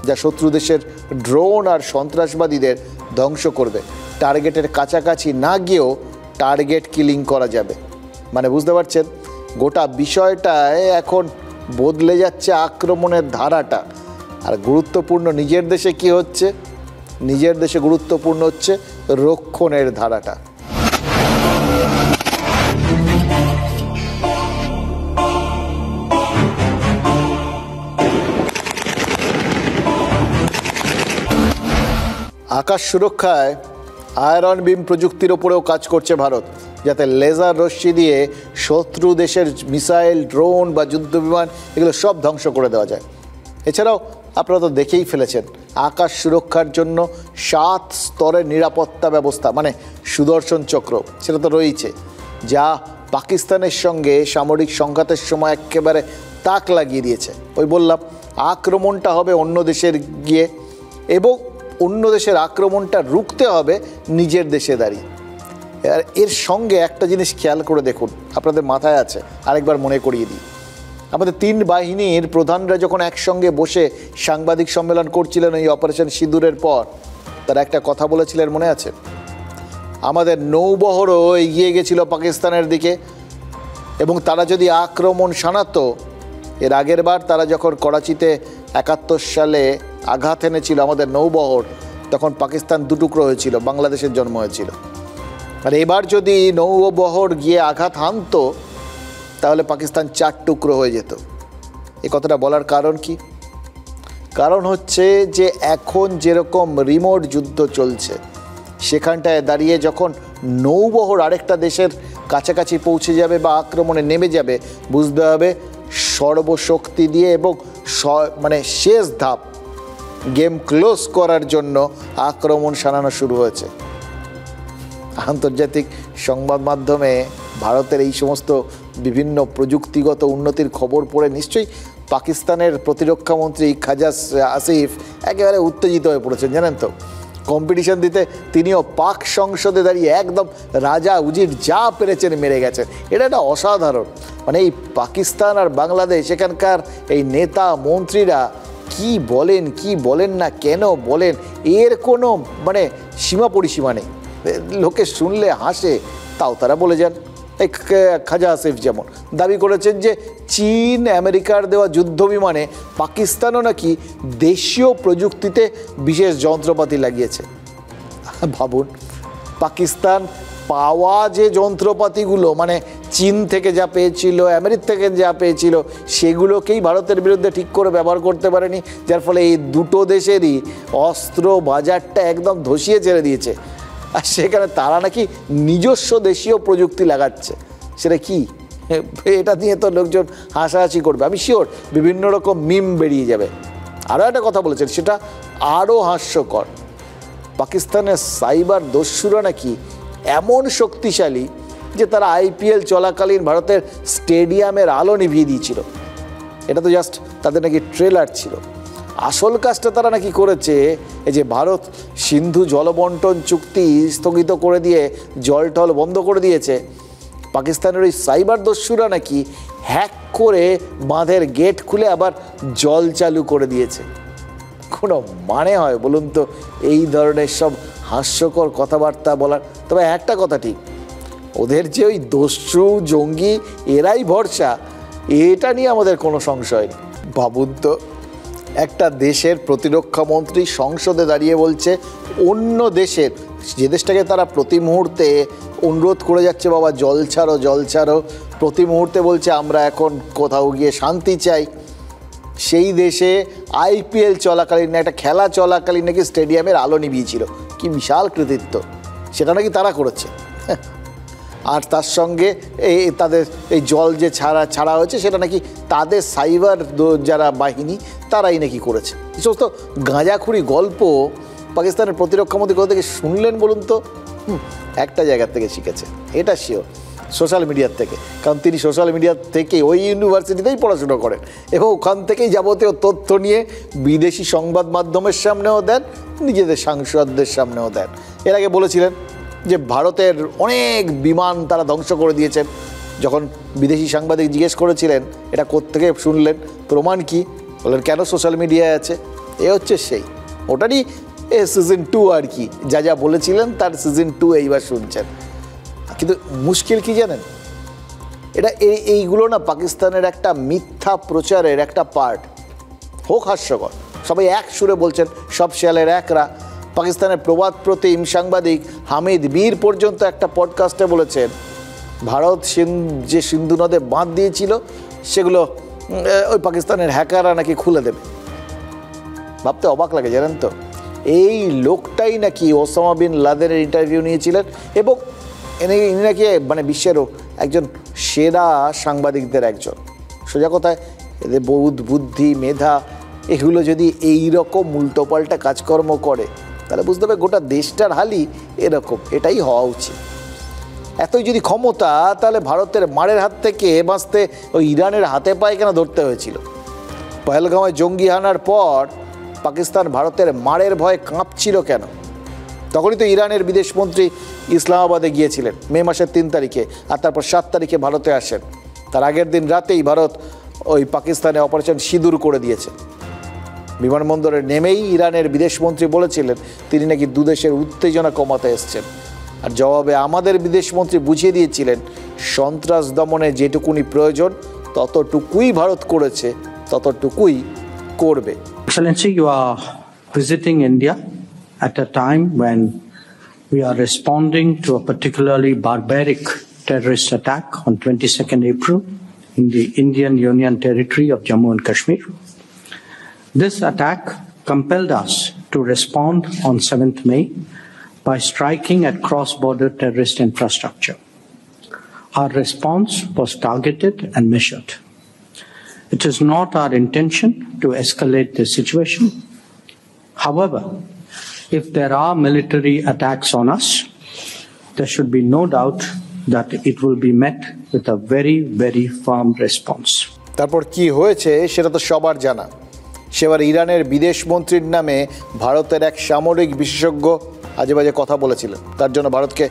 যা শত্রু দেশের ড্রোন আর সন্ত্রাসবাদীদের ধ্বংস করবে। টার্গেটের কাছাকাছি না গিয়েও টার্গেট কিলিং করা যাবে। মানে বুঝতে পারছেন, গোটা বিষয়টায় এখন বদলে যাচ্ছে আক্রমণের ধারাটা। আর গুরুত্বপূর্ণ নিজের দেশে কি হচ্ছে? নিজের দেশে গুরুত্বপূর্ণ হচ্ছে রক্ষণের ধারাটা। আকাশ সুরক্ষায় আয়রন বিম প্রযুক্তির ওপরেও কাজ করছে ভারত, যাতে লেজার রশ্মি দিয়ে শত্রু দেশের মিসাইল, ড্রোন বা যুদ্ধবিমান এগুলো সব ধ্বংস করে দেওয়া যায়। এছাড়াও আপনারা তো দেখেই ফেলেছেন, আকাশ সুরক্ষার জন্য 7 স্তরের নিরাপত্তা ব্যবস্থা, মানে সুদর্শন চক্র, সেটা তো রয়েছে, যা পাকিস্তানের সঙ্গে সামরিক সংঘাতের সময় একেবারে তাক লাগিয়ে দিয়েছে। ওই বললাম, আক্রমণটা হবে অন্য দেশের গিয়ে, এবং অন্য দেশের আক্রমণটা রুখতে হবে নিজের দেশে দাঁড়িয়ে। আর এর সঙ্গে একটা জিনিস খেয়াল করে দেখুন, আপনাদের মাথায় আছে, আরেকবার মনে করিয়ে দিই। আমাদের 3 বাহিনীর প্রধানরা যখন একসঙ্গে বসে সাংবাদিক সম্মেলন করছিলেন এই অপারেশন সিঁদুরের পর, তারা একটা কথা বলেছিলেন, মনে আছে? আমাদের নৌবহরও এগিয়ে গেছিল পাকিস্তানের দিকে, এবং তারা যদি আক্রমণ শানাতো, এর আগের বার তারা যখন করাচিতে 71 সালে আঘাত এনেছিল আমাদের নৌবহর, তখন পাকিস্তান দুটুকরো হয়েছিল, বাংলাদেশের জন্ম হয়েছিল। আর এবার যদি নৌবহর গিয়ে আঘাত হানতো তাহলে পাকিস্তান 4 টুকরো হয়ে যেত। এ কথাটা বলার কারণ কি? কারণ হচ্ছে যে এখন যেরকম রিমোট যুদ্ধ চলছে, সেখানটায় দাঁড়িয়ে যখন নৌবহর আরেকটা দেশের কাছাকাছি পৌঁছে যাবে বা আক্রমণে নেমে যাবে, বুঝতে হবে সর্বশক্তি দিয়ে এবং মানে শেষ ধাপ গেম ক্লোজ করার জন্য আক্রমণ শানানো শুরু হয়েছে। আন্তর্জাতিক সংবাদ মাধ্যমে ভারতের এই সমস্ত বিভিন্ন প্রযুক্তিগত উন্নতির খবর পড়ে নিশ্চয়ই পাকিস্তানের প্রতিরক্ষা মন্ত্রী খাজা আসিফ একেবারে উত্তেজিত হয়ে পড়েছেন, জানেন তো। কম্পিটিশন দিতে তিনিও পাক সংসদে দাঁড়িয়ে একদম রাজা উজির যা পেরেছেন মেরে গেছেন। এটা একটা অসাধারণ, মানে এই পাকিস্তান আর বাংলাদেশ, এখানকার এই নেতা মন্ত্রীরা কি বলেন কি বলেন না, কেন বলেন, এর কোনো মানে সীমা পরিসীমা নেই। লোকে শুনলে হাসে, তাও তারা বলে যান। এই খাজা আসিফ যেমন দাবি করেছেন যে চীন আমেরিকার দেওয়া যুদ্ধ বিমানে পাকিস্তানও নাকি দেশীয় প্রযুক্তিতে বিশেষ যন্ত্রপাতি লাগিয়েছে। ভাবুন, পাকিস্তান পাওয়া যে যন্ত্রপাতিগুলো, মানে চীন থেকে যা পেয়েছিল, আমেরিকা থেকে যা পেয়েছিল, সেগুলোকেই ভারতের বিরুদ্ধে ঠিক করে ব্যবহার করতে পারেনি, যার ফলে এই দুটো দেশেরই অস্ত্র বাজারটা একদম ধসিয়ে ছেড়ে দিয়েছে। আর সেখানে তারা নাকি নিজস্ব দেশীয় প্রযুক্তি লাগাচ্ছে। সেটা কি? এটা নিয়ে তো লোকজন হাসাহাসি করবে, আমি শিওর বিভিন্ন রকম মিম বেরিয়ে যাবে। আরও একটা কথা বলেছেন, সেটা আরও হাস্যকর। পাকিস্তানের সাইবার দস্যুরা নাকি এমন শক্তিশালী যে তারা IPL চলাকালীন ভারতের স্টেডিয়ামের আলো নিভিয়ে দিয়েছিল। এটা তো জাস্ট তাদের নাকি ট্রেলার ছিল। আসল কাজটা তারা নাকি করেছে, এই যে ভারত সিন্ধু জলবন্টন চুক্তি স্থগিত করে দিয়ে জল টল বন্ধ করে দিয়েছে, পাকিস্তানের ওই সাইবার দস্যুরা নাকি হ্যাক করে বাঁধের গেট খুলে আবার জল চালু করে দিয়েছে। কোনো মানে হয় বলুন তো এই ধরনের সব হাস্যকর কথাবার্তা বলার? তবে একটা কথা ঠিক, ওদের যে ওই দস্যু জঙ্গি এরাই ভরসা, এটা নিয়ে আমাদের কোনো সংশয় নেই। ভাবুন তো, একটা দেশের প্রতিরক্ষা মন্ত্রী সংসদে দাঁড়িয়ে বলছে অন্য দেশের, যে দেশটাকে তারা প্রতি মুহূর্তে অনুরোধ করে যাচ্ছে বাবা জল ছাড়ো জল ছাড়ো, প্রতি মুহূর্তে বলছে আমরা এখন কোথাও গিয়ে শান্তি চাই, সেই দেশে IPL চলাকালীন, একটা খেলা চলাকালীন নাকি স্টেডিয়ামের আলো নিভিয়েছিল। কি বিশাল কৃতিত্ব, সেটা নাকি তারা করেছে। আর তার সঙ্গে তাদের এই জল যে ছাড়া হয়েছে সেটা নাকি তাদের সাইবার যারা বাহিনী তারাই নাকি করেছে। এই সমস্ত গাঁজাখুরি গল্প পাকিস্তানের প্রতিরক্ষামন্ত্রী কোথা থেকে শুনলেন বলুন তো? একটা জায়গার থেকে শিখেছে, এটা শিওর, সোশ্যাল মিডিয়ার থেকে। কারণ তিনি সোশ্যাল মিডিয়া থেকে ওই ইউনিভার্সিটিতেই পড়াশুনো করেন এবং ওখান থেকেই যাবতীয় তথ্য নিয়ে বিদেশি সংবাদ মাধ্যমের সামনেও দেন, নিজেদের সাংসদদের সামনেও দেন। এর আগে বলেছিলেন যে ভারতের অনেক বিমান তারা ধ্বংস করে দিয়েছেন। যখন বিদেশি সাংবাদিক জিজ্ঞেস করেছিলেন এটা কোত্থেকে শুনলেন, প্রমাণ কি, বললেন কেন সোশ্যাল মিডিয়ায় আছে। এ হচ্ছে সেই, ওটারই সিজন 2 আর কি, যা যা বলেছিলেন তার সিজন 2 এইবার শুনছেন। কিন্তু মুশকিল কি জানেন, এটা এইগুলো না পাকিস্তানের একটা মিথ্যা প্রচারের একটা পার্ট। হোক হাস্যকর, সবাই এক সুরে বলছেন, সব শেয়ালের একরা। পাকিস্তানের প্রবাদ প্রতিম সাংবাদিক হামিদ বীর পর্যন্ত একটা পডকাস্টে বলেছেন ভারত যে সিন্ধু নদে বাঁধ দিয়েছিল সেগুলো ওই পাকিস্তানের হ্যাকাররা নাকি খুলে দেবে। ভাবতে অবাক লাগে জানেন তো, এই লোকটাই নাকি ওসামা বিন লাদেনের ইন্টারভিউ নিয়েছিলেন এবং ইনি নাকি মানে বিশ্বেরও একজন সেরা সাংবাদিকদের একজন। সোজা কথায় এদের বুদ্ধি মেধা এগুলো যদি এইরকম উল্টোপাল্টা কাজকর্ম করে তাহলে বুঝতে হবে গোটা দেশটার হালই এরকম, এটাই হওয়া উচিত। এতই যদি ক্ষমতা, তাহলে ভারতের মারের হাত থেকে বাঁচতে ওই ইরানের হাতে পায়ে কেন ধরতে হয়েছিল? পহেলগাঁওয়ে জঙ্গি হানার পর পাকিস্তান ভারতের মারের ভয়ে কাঁপছিল কেন? তখনই তো ইরানের বিদেশমন্ত্রী ইসলামাবাদে গিয়েছিলেন মে মাসের 3 তারিখে, আর তারপর 7 তারিখে ভারতে আসেন। তার আগের দিন রাতেই ভারত ওই পাকিস্তানে অপারেশন সিঁদুর করে দিয়েছে। বিমানবন্দরে নেমেই ইরানের বিদেশমন্ত্রী বলেছিলেন তিনি নাকি দুদেশের উত্তেজনা কমাতে এসছেন। আর জবাবে আমাদের বিদেশমন্ত্রী বুঝিয়ে দিয়েছিলেন সন্ত্রাস দমনে যেটুকুনি প্রয়োজন ততটুকুই ভারত করেছে, ততটুকুই করবে। Excellency, you are visiting India at a time when we are responding to a particularly barbaric terrorist attack on 22nd April in the Indian Union territory of Jammu and Kashmir. This attack compelled us to respond on 7th May by striking at cross-border terrorist infrastructure. Our response was targeted and measured. It is not our intention to escalate the situation. However, if there are military attacks on us, there should be no doubt that it will be met with a very, very firm response. তারপর কি হয়েছে সেটা তো সবার জানা। সেবার ইরানের বিদেশ মন্ত্রীর নামে ভারতের এক সামরিক বিশেষজ্ঞ আজে বাজে কথা বলেছিলেন, তার জন্য ভারতকে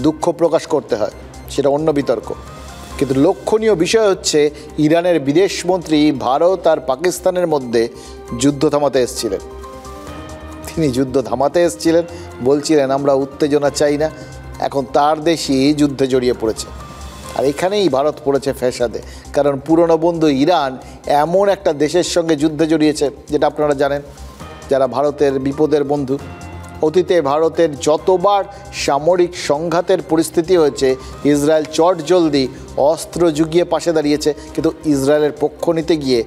দুঃখ প্রকাশ করতে হয়, সেটা অন্য বিতর্ক। কিন্তু লক্ষণীয় বিষয় হচ্ছে ইরানের বিদেশমন্ত্রী ভারত আর পাকিস্তানের মধ্যে যুদ্ধ থামাতে এসেছিলেন। তিনি যুদ্ধ থামাতে এসেছিলেন, বলছিলেন আমরা উত্তেজনা চাই না, এখন তার দেশই যুদ্ধে জড়িয়ে পড়েছে। আর এখানেই ভারত পড়েছে ফ্যাসাদে, কারণ পুরনো বন্ধু ইরান এমন একটা দেশের সঙ্গে যুদ্ধে জড়িয়েছে যেটা আপনারা জানেন, যারা ভারতের বিপদের বন্ধু। অতীতে ভারতের যতবার সামরিক সংঘাতের পরিস্থিতি হয়েছে ইসরায়েল চটজলদি অস্ত্র জুগিয়ে পাশে দাঁড়িয়েছে, কিন্তু ইসরায়েলের পক্ষ নিতে গিয়ে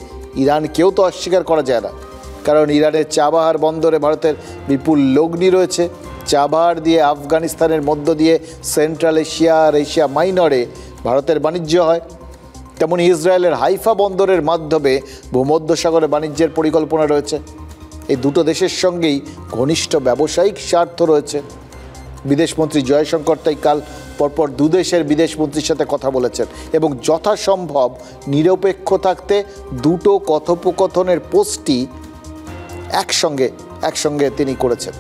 ইরানকেও তো অস্বীকার করা যায় না, কারণ ইরানের চাবাহার বন্দরে ভারতের বিপুল লগ্নি রয়েছে। চাবাহার দিয়ে আফগানিস্তানের মধ্য দিয়ে সেন্ট্রাল এশিয়া আর এশিয়া মাইনরে ভারতের বাণিজ্য হয়। তেমনি ইসরায়েলের হাইফা বন্দরের মাধ্যমে ভূমধ্যসাগরে বাণিজ্যের পরিকল্পনা রয়েছে। এই দুটো দেশের সঙ্গেই ঘনিষ্ঠ ব্যবসায়িক স্বার্থ রয়েছে। বিদেশমন্ত্রী জয়শঙ্কর তাই কাল পরপর দুদেশের বিদেশমন্ত্রীর সাথে কথা বলেছেন এবং যথাসম্ভব নিরপেক্ষ থাকতে দুটো কথোপকথনের পোস্টই একসঙ্গে তিনি করেছেন।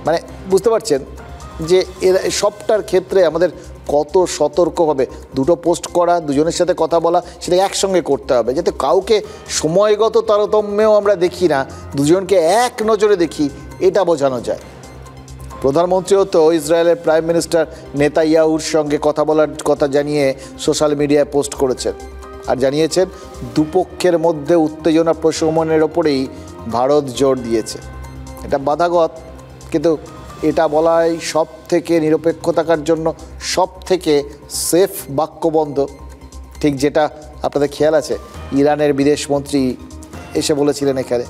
মানে বুঝতে পারছেন যে এরা সবটার ক্ষেত্রে আমাদের কত সতর্কভাবে দুটো পোস্ট করা, দুজনের সাথে কথা বলা, সেটা একসঙ্গে করতে হবে, যাতে কাউকে সময়গত তারতম্যেও আমরা দেখি না, দুজনকে এক নজরে দেখি, এটা বোঝানো যায়। প্রধানমন্ত্রীও তো ইসরায়েলের প্রাইম মিনিস্টার নেতানিয়াহুর সঙ্গে কথা বলার কথা জানিয়ে সোশ্যাল মিডিয়ায় পোস্ট করেছেন আর জানিয়েছেন দুপক্ষের মধ্যে উত্তেজনা প্রশমনের ওপরেই ভারত জোর দিয়েছে। এটা বাধাগত, কিন্তু এটা বলাই সব থেকে নিরপেক্ষ থাকার জন্য সব থেকে সেফ বাক্যবন্ধ। ঠিক যেটা আপনাদের খেয়াল আছে ইরানের বিদেশমন্ত্রী এসে বলেছিলেন এখানে,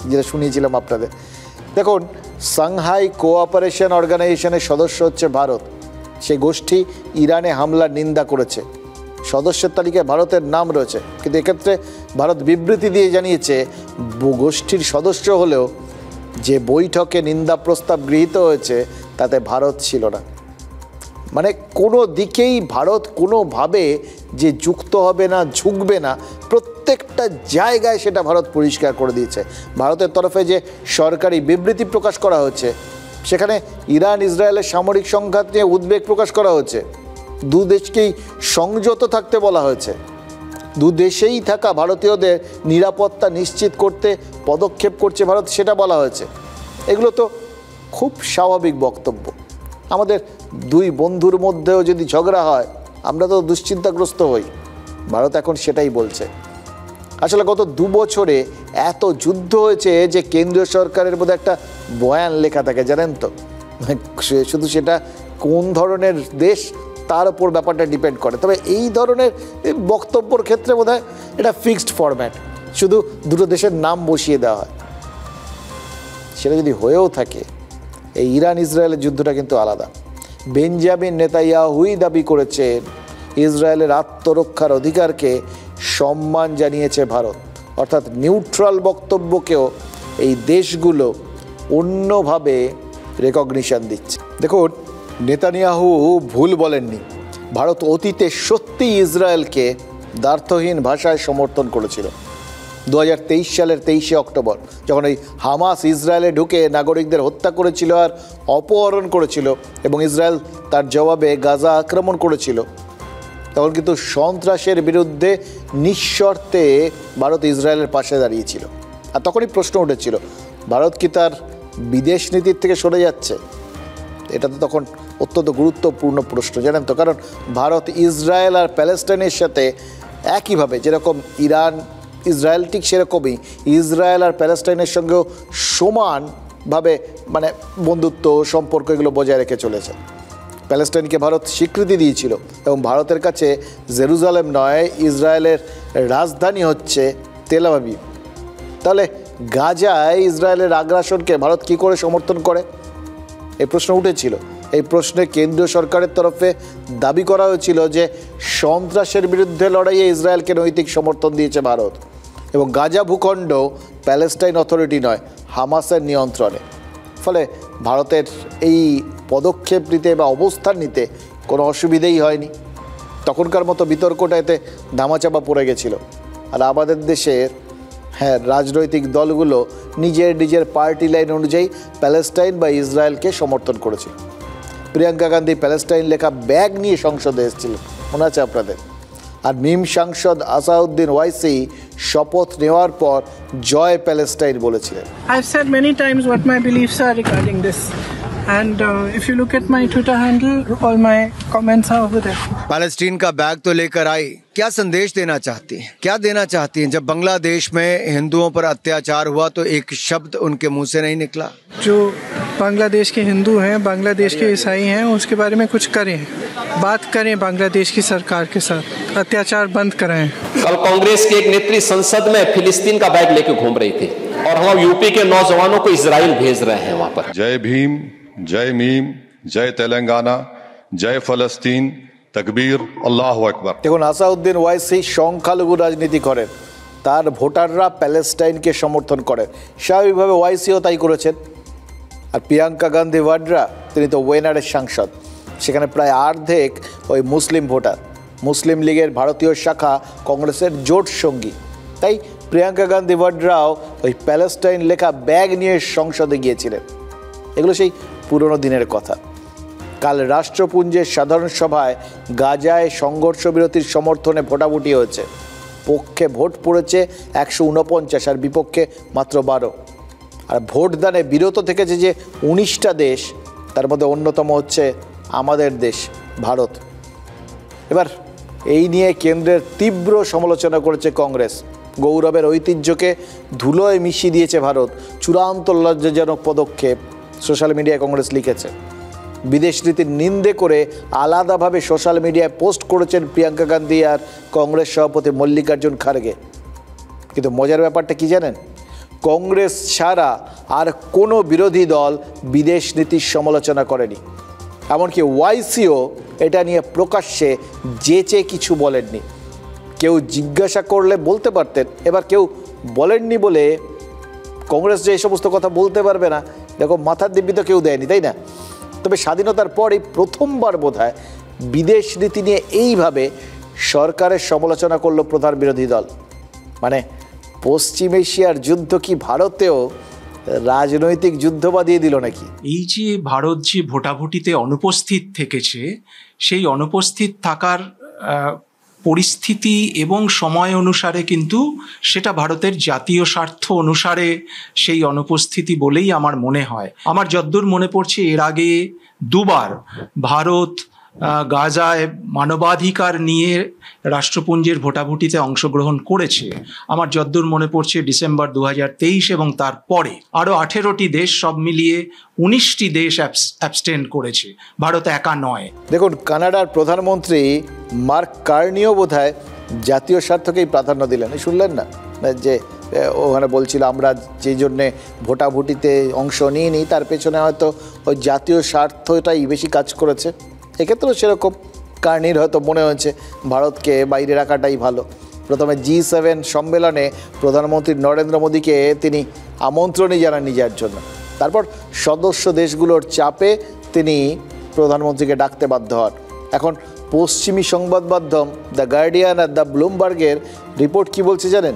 যেটা শুনিয়েছিলাম আপনাদের। দেখুন, সাংহাই কোঅপারেশন অর্গানাইজেশনের সদস্য হচ্ছে ভারত। সেই গোষ্ঠী ইরানে হামলার নিন্দা করেছে, সদস্যের তালিকায় ভারতের নাম রয়েছে, কিন্তু এক্ষেত্রে ভারত বিবৃতি দিয়ে জানিয়েছে গোষ্ঠীর সদস্য হলেও যে বৈঠকে নিন্দা প্রস্তাব গৃহীত হয়েছে তাতে ভারত ছিল না। মানে কোনো দিকেই ভারত কোনোভাবে যে যুক্ত হবে না, ঝুঁকবে না, প্রত্যেকটা জায়গায় সেটা ভারত পরিষ্কার করে দিয়েছে। ভারতের তরফে যে সরকারি বিবৃতি প্রকাশ করা হচ্ছে সেখানে ইরান ইসরায়েলের সামরিক সংঘাত নিয়ে উদ্বেগ প্রকাশ করা হচ্ছে, দু দেশকেই সংযত থাকতে বলা হয়েছে, দু দেশেই থাকা ভারতীয়দের নিরাপত্তা নিশ্চিত করতে পদক্ষেপ করছে ভারত, সেটা বলা হয়েছে। এগুলো তো খুব স্বাভাবিক বক্তব্য। আমাদের দুই বন্ধুর মধ্যেও যদি ঝগড়া হয় আমরা তো দুশ্চিন্তাগ্রস্ত হই, ভারত এখন সেটাই বলছে। আসলে গত 2 বছরে এত যুদ্ধ হয়েছে যে কেন্দ্রীয় সরকারের মধ্যে একটা বয়ান লেখা থাকে, জানেন তো, শুধু সেটা কোন ধরনের দেশ তার উপর ব্যাপারটা ডিপেন্ড করে। তবে এই ধরনের বক্তব্যর ক্ষেত্রে বোধহয় এটা ফিক্সড ফরম্যাট, শুধু দুটো দেশের নাম বসিয়ে দেওয়া হয়। সেটা যদি হয়েও থাকে, এই ইরান ইসরায়েলের যুদ্ধটা কিন্তু আলাদা। বেঞ্জামিন নেতানিয়াহুই দাবি করেছেন ইসরায়েলের আত্মরক্ষার অধিকারকে সম্মান জানিয়েছে ভারত, অর্থাৎ নিউট্রাল বক্তব্যকেও এই দেশগুলো অন্যভাবে রেকগনিশন দিচ্ছে। দেখুন, নেতানিয়াহু ভুল বলেননি। ভারত অতীতে সত্যিই ইসরায়েলকে দ্ব্যর্থহীন ভাষায় সমর্থন করেছিল। 2023 সালের 23শে অক্টোবর যখন এই হামাস ইসরায়েলে ঢুকে নাগরিকদের হত্যা করেছিল আর অপহরণ করেছিল এবং ইসরায়েল তার জবাবে গাজা আক্রমণ করেছিল, তখন কিন্তু সন্ত্রাসের বিরুদ্ধে নিঃশর্তে ভারত ইসরায়েলের পাশে দাঁড়িয়েছিল। আর তখনই প্রশ্ন উঠেছিল, ভারত কি তার বিদেশ নীতির থেকে সরে যাচ্ছে? এটা তো তখন অত্যন্ত গুরুত্বপূর্ণ প্রশ্ন, জানেন তো। কারণ ভারত ইসরায়েল আর প্যালেস্টাইনের সাথে একইভাবে যেরকম ইসরায়েল ঠিক সেরকমই ইসরায়েল আর প্যালেস্টাইনের সঙ্গেও সমানভাবে মানে বন্ধুত্ব সম্পর্ক এগুলো বজায় রেখে চলেছে। প্যালেস্টাইনকে ভারত স্বীকৃতি দিয়েছিল এবং ভারতের কাছে জেরুজালেম নয়, ইসরায়েলের রাজধানী হচ্ছে তেল আবিব। তাহলে গাজায় ইসরায়েলের আগ্রাসনকে ভারত কী করে সমর্থন করে, এই প্রশ্ন উঠেছিল। এই প্রশ্নে কেন্দ্রীয় সরকারের তরফে দাবি করা হয়েছিল যে সন্ত্রাসের বিরুদ্ধে লড়াইয়ে ইসরায়েলকে নৈতিক সমর্থন দিয়েছে ভারত এবং গাজা ভূখণ্ড প্যালেস্টাইন অথরিটি নয়, হামাসের নিয়ন্ত্রণে। ফলে ভারতের এই পদক্ষেপ নিতে বা অবস্থান নিতে কোনো অসুবিধেই হয়নি। তখনকার মতো বিতর্কটা এতে ধামাচাপা পড়ে গেছিল। আর আমাদের দেশের রাজনৈতিক দলগুলো নিজের পার্টি লাইন অনুযায়ী প্যালেস্টাইন বা ইসরায়েলকে সমর্থন করেছিল। প্রিয়াঙ্কা গান্ধী প্যালেস্টাইন লেখা ব্যাগ নিয়ে সংসদে এসেছিলেন, মনে আছে আপনাদের। আর মিম সাংসদ আসাউদ্দিন ওয়াইসি শপথ নেওয়ার পর জয় প্যালেস্টাইন বলেছিলেন। I've said many times what my beliefs are regarding this. And if you look at my Twitter handle, all my comments are over there. Palestine का बैग तो लेकर आई, क्या संदेश देना चाहती हैं? क्या देना चाहती हैं? जब बांग्लादेश में हिंदुओं पर अत्याचार हुआ तो एक शब्द उनके मुंह से नहीं निकला। जो बांग्लादेश के हिंदू हैं, बांग्लादेश के ईसाई हैं, उसके बारे में कुछ करें, बात करें बांग्लादेश की सरकार के साथ, अत्याचार बंद कराएं। कल कांग्रेस के एक नेत्री संसद में फिलिस्तीन का बैग लेकर घूम रही थी और हम यूपी के नौजवानों को इजराइल भेज रहे हैं वहां पर। जय भीम, जय मीम, जय तेलंगाना, जय फलस्तीन, तकबीर, अल्लाहु আকবার। দেখুন, আসাউদ্দিন ওয়াইসি সংখ্যালঘু রাজনীতি করেন, তার ভোটাররা প্যালেস্টাইনকে সমর্থন করেন, স্বাভাবিকভাবে ওয়াইসিও তাই করেছেন। আর প্রিয়াঙ্কা গান্ধী ভাডরা, তিনি তো ওয়েনারের সাংসদ, সেখানে প্রায় অর্ধেক ওই মুসলিম ভোটার। মুসলিম লীগের ভারতীয় শাখা কংগ্রেসের জোট সঙ্গী, তাই প্রিয়াঙ্কা গান্ধী ভাডরাও ওই প্যালেস্টাইন লেখা ব্যাগ নিয়ে সংসদে গিয়েছিলেন। এগুলো সেই পুরনো দিনের কথা। কাল রাষ্ট্রপুঞ্জের সাধারণ সভায় গাজায় সংঘর্ষ বিরতির সমর্থনে ভোটাভুটি হয়েছে। পক্ষে ভোট পড়েছে 149 আর বিপক্ষে মাত্র 12। আর ভোটদানে বিরত থেকেছে যে 19টা দেশ, তার মধ্যে অন্যতম হচ্ছে আমাদের দেশ ভারত। এবার এই নিয়ে কেন্দ্রের তীব্র সমালোচনা করেছে কংগ্রেস। গৌরবের ঐতিহ্যকে ধুলোয় মিশিয়ে দিয়েছে ভারত, চূড়ান্ত লজ্জাজনক পদক্ষেপ, সোশ্যাল মিডিয়ায় কংগ্রেস লিখেছে। বিদেশ নীতির নিন্দে করে আলাদাভাবে সোশ্যাল মিডিয়ায় পোস্ট করেছেন প্রিয়াঙ্কা গান্ধী আর কংগ্রেস সভাপতি মল্লিকার্জুন খার্গে। কিন্তু মজার ব্যাপারটা কি জানেন, কংগ্রেস ছাড়া আর কোনো বিরোধী দল বিদেশ নীতির সমালোচনা করেনি। এমনকি ওয়াইসিও এটা নিয়ে প্রকাশ্যে যেচে কিছু বলেননি। কেউ জিজ্ঞাসা করলে বলতে পারতেন, এবার কেউ বলেননি বলে কংগ্রেস যে এই সমস্ত কথা বলতে পারবে না এরকম মাথার দিব্যি তো কেউ দেয়নি, তাই না? তবে স্বাধীনতার পর এই প্রথমবার বোধহয় বিদেশ নীতি নিয়ে এইভাবে সরকারের সমালোচনা করলো প্রধান বিরোধী দল। মানে পশ্চিম এশিয়ার যুদ্ধ কি ভারতেও রাজনৈতিক যুদ্ধ বাদিয়ে দিল নাকি? এই যে ভারত যে ভোটাভুটিতে অনুপস্থিত থেকেছে, সেই অনুপস্থিত থাকার পরিস্থিতি এবং সময় অনুসারে কিন্তু সেটা ভারতের জাতীয় স্বার্থ অনুসারে সেই অনুপস্থিতি বলেই আমার মনে হয়। আমার যদ্দূর মনে পড়ছে এর আগে দুবার ভারত গাজায় মানবাধিকার নিয়ে রাষ্ট্রপুঞ্জের ভোটাভুটিতে অংশগ্রহণ করেছে। আমার যদ্দূর মনে পড়ছে ডিসেম্বর 2023 এবং তারপরে আরও 18টি দেশ, সব মিলিয়ে 19টি দেশ অ্যাবস্টেন্ড করেছে, ভারত একা নয়। দেখুন, কানাডার প্রধানমন্ত্রী মার্ক কার্নিও বোধহয় জাতীয় স্বার্থকেই প্রাধান্য দিলেন, শুনলেন না? যে ওখানে বলছিল আমরা যে জন্যে ভোটাভুটিতে অংশ নিইনি তার পেছনে হয়তো ওই জাতীয় স্বার্থটাই বেশি কাজ করেছে। এক্ষেত্রেও সেরকম কার্নির হয়তো মনে হয়েছে ভারতকে বাইরে রাখাটাই ভালো। প্রথমে G7 সম্মেলনে প্রধানমন্ত্রী নরেন্দ্র মোদীকে তিনি আমন্ত্রণই জানান নিজের জন্য, তারপর সদস্য দেশগুলোর চাপে তিনি প্রধানমন্ত্রীকে ডাকতে বাধ্য হন। এখন পশ্চিমী সংবাদ মাধ্যম দ্য গার্ডিয়ান আর দ্য ব্লুমবার্গের রিপোর্ট কি বলছে জানেন?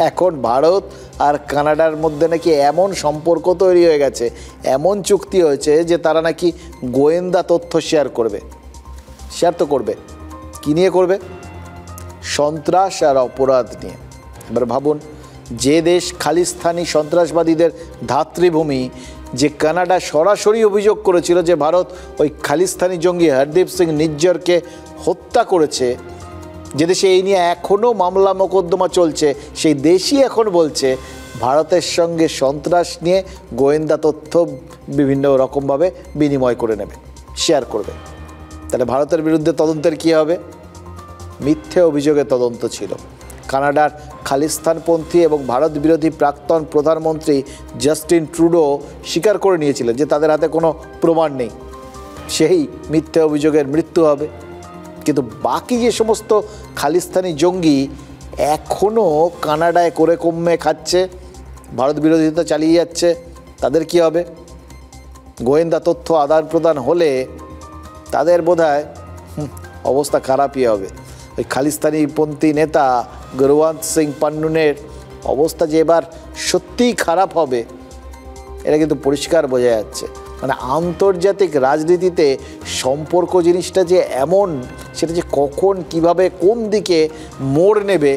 এখন ভারত আর কানাডার মধ্যে নাকি এমন সম্পর্ক তৈরি হয়ে গেছে, এমন চুক্তি হয়েছে যে তারা নাকি গোয়েন্দা তথ্য শেয়ার তো করবে। কী নিয়ে করবে? সন্ত্রাস আর অপরাধ নিয়ে। এবার ভাবুন, যে দেশ খালিস্তানি সন্ত্রাসবাদীদের ধাত্রীভূমি যে কানাডা সরাসরি অভিযোগ করেছিল যে ভারত ওই খালিস্তানি জঙ্গি হরদীপ সিং নিজ্জরকে হত্যা করেছে, যে দেশে এই নিয়ে এখনও মামলা মোকদ্দমা চলছে, সেই দেশই এখন বলছে ভারতের সঙ্গে সন্ত্রাস নিয়ে গোয়েন্দা তথ্য বিভিন্ন রকমভাবে বিনিময় করে নেবে, শেয়ার করবে। তাহলে ভারতের বিরুদ্ধে তদন্তের কী হবে? মিথ্যে অভিযোগে তদন্ত ছিল। কানাডার খালিস্তানপন্থী এবং ভারত বিরোধী প্রাক্তন প্রধানমন্ত্রী জাস্টিন ট্রুডো স্বীকার করে নিয়েছিলেন যে তাদের হাতে কোনো প্রমাণ নেই, সেই মিথ্যে অভিযোগের মৃত্যু হবে। কিন্তু বাকি যে সমস্ত খালিস্তানি জঙ্গি এখনও কানাডায় করে কমে খাচ্ছে, ভারত বিরোধিতা চালিয়ে যাচ্ছে, তাদের কি হবে? গোয়েন্দা তথ্য আদান প্রদান হলে তাদের বোধহয় অবস্থা খারাপই হবে। ওই খালিস্তানিপন্থী নেতা গুরবন্ত সিং পান্নুনের অবস্থা যে এবার সত্যিই খারাপ হবে, এটা কিন্তু পরিষ্কার বোঝা যাচ্ছে। মানে আন্তর্জাতিক রাজনীতিতে সম্পর্ক জিনিসটা যে এমন, সেটা যে কখন কিভাবে কোন দিকে মোড় নেবে,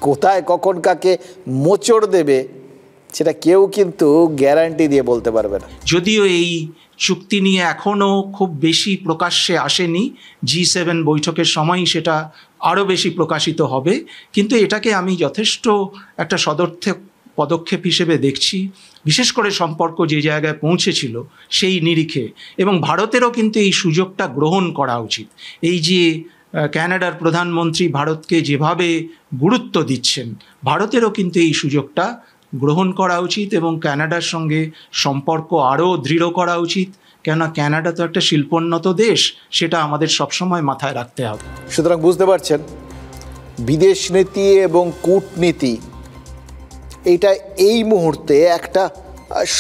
কোথায় কখন কাকে মোচড় দেবে, সেটা কেউ কিন্তু গ্যারান্টি দিয়ে বলতে পারবে না। যদিও এই চুক্তি নিয়ে এখনও খুব বেশি প্রকাশ্যে আসেনি, G7 বৈঠকের সময়ই সেটা আরও বেশি প্রকাশিত হবে, কিন্তু এটাকে আমি যথেষ্ট একটা সদর্থক পদক্ষেপ হিসেবে দেখছি, বিশেষ করে সম্পর্ক যে জায়গায় পৌঁছেছিল সেই নিরিখে। এবং ভারতেরও কিন্তু এই সুযোগটা গ্রহণ করা উচিত। এই যে কানাডার প্রধানমন্ত্রী ভারতকে যেভাবে গুরুত্ব দিচ্ছেন, ভারতেরও কিন্তু এই সুযোগটা গ্রহণ করা উচিত এবং কানাডার সঙ্গে সম্পর্ক আরও দৃঢ় করা উচিত। কেননা কানাডা তো একটা শিল্পোন্নত দেশ, সেটা আমাদের সবসময় মাথায় রাখতে হবে। সুতরাং বুঝতে পারছেন, বিদেশ নীতি এবং কূটনীতি এইটা এই মুহূর্তে একটা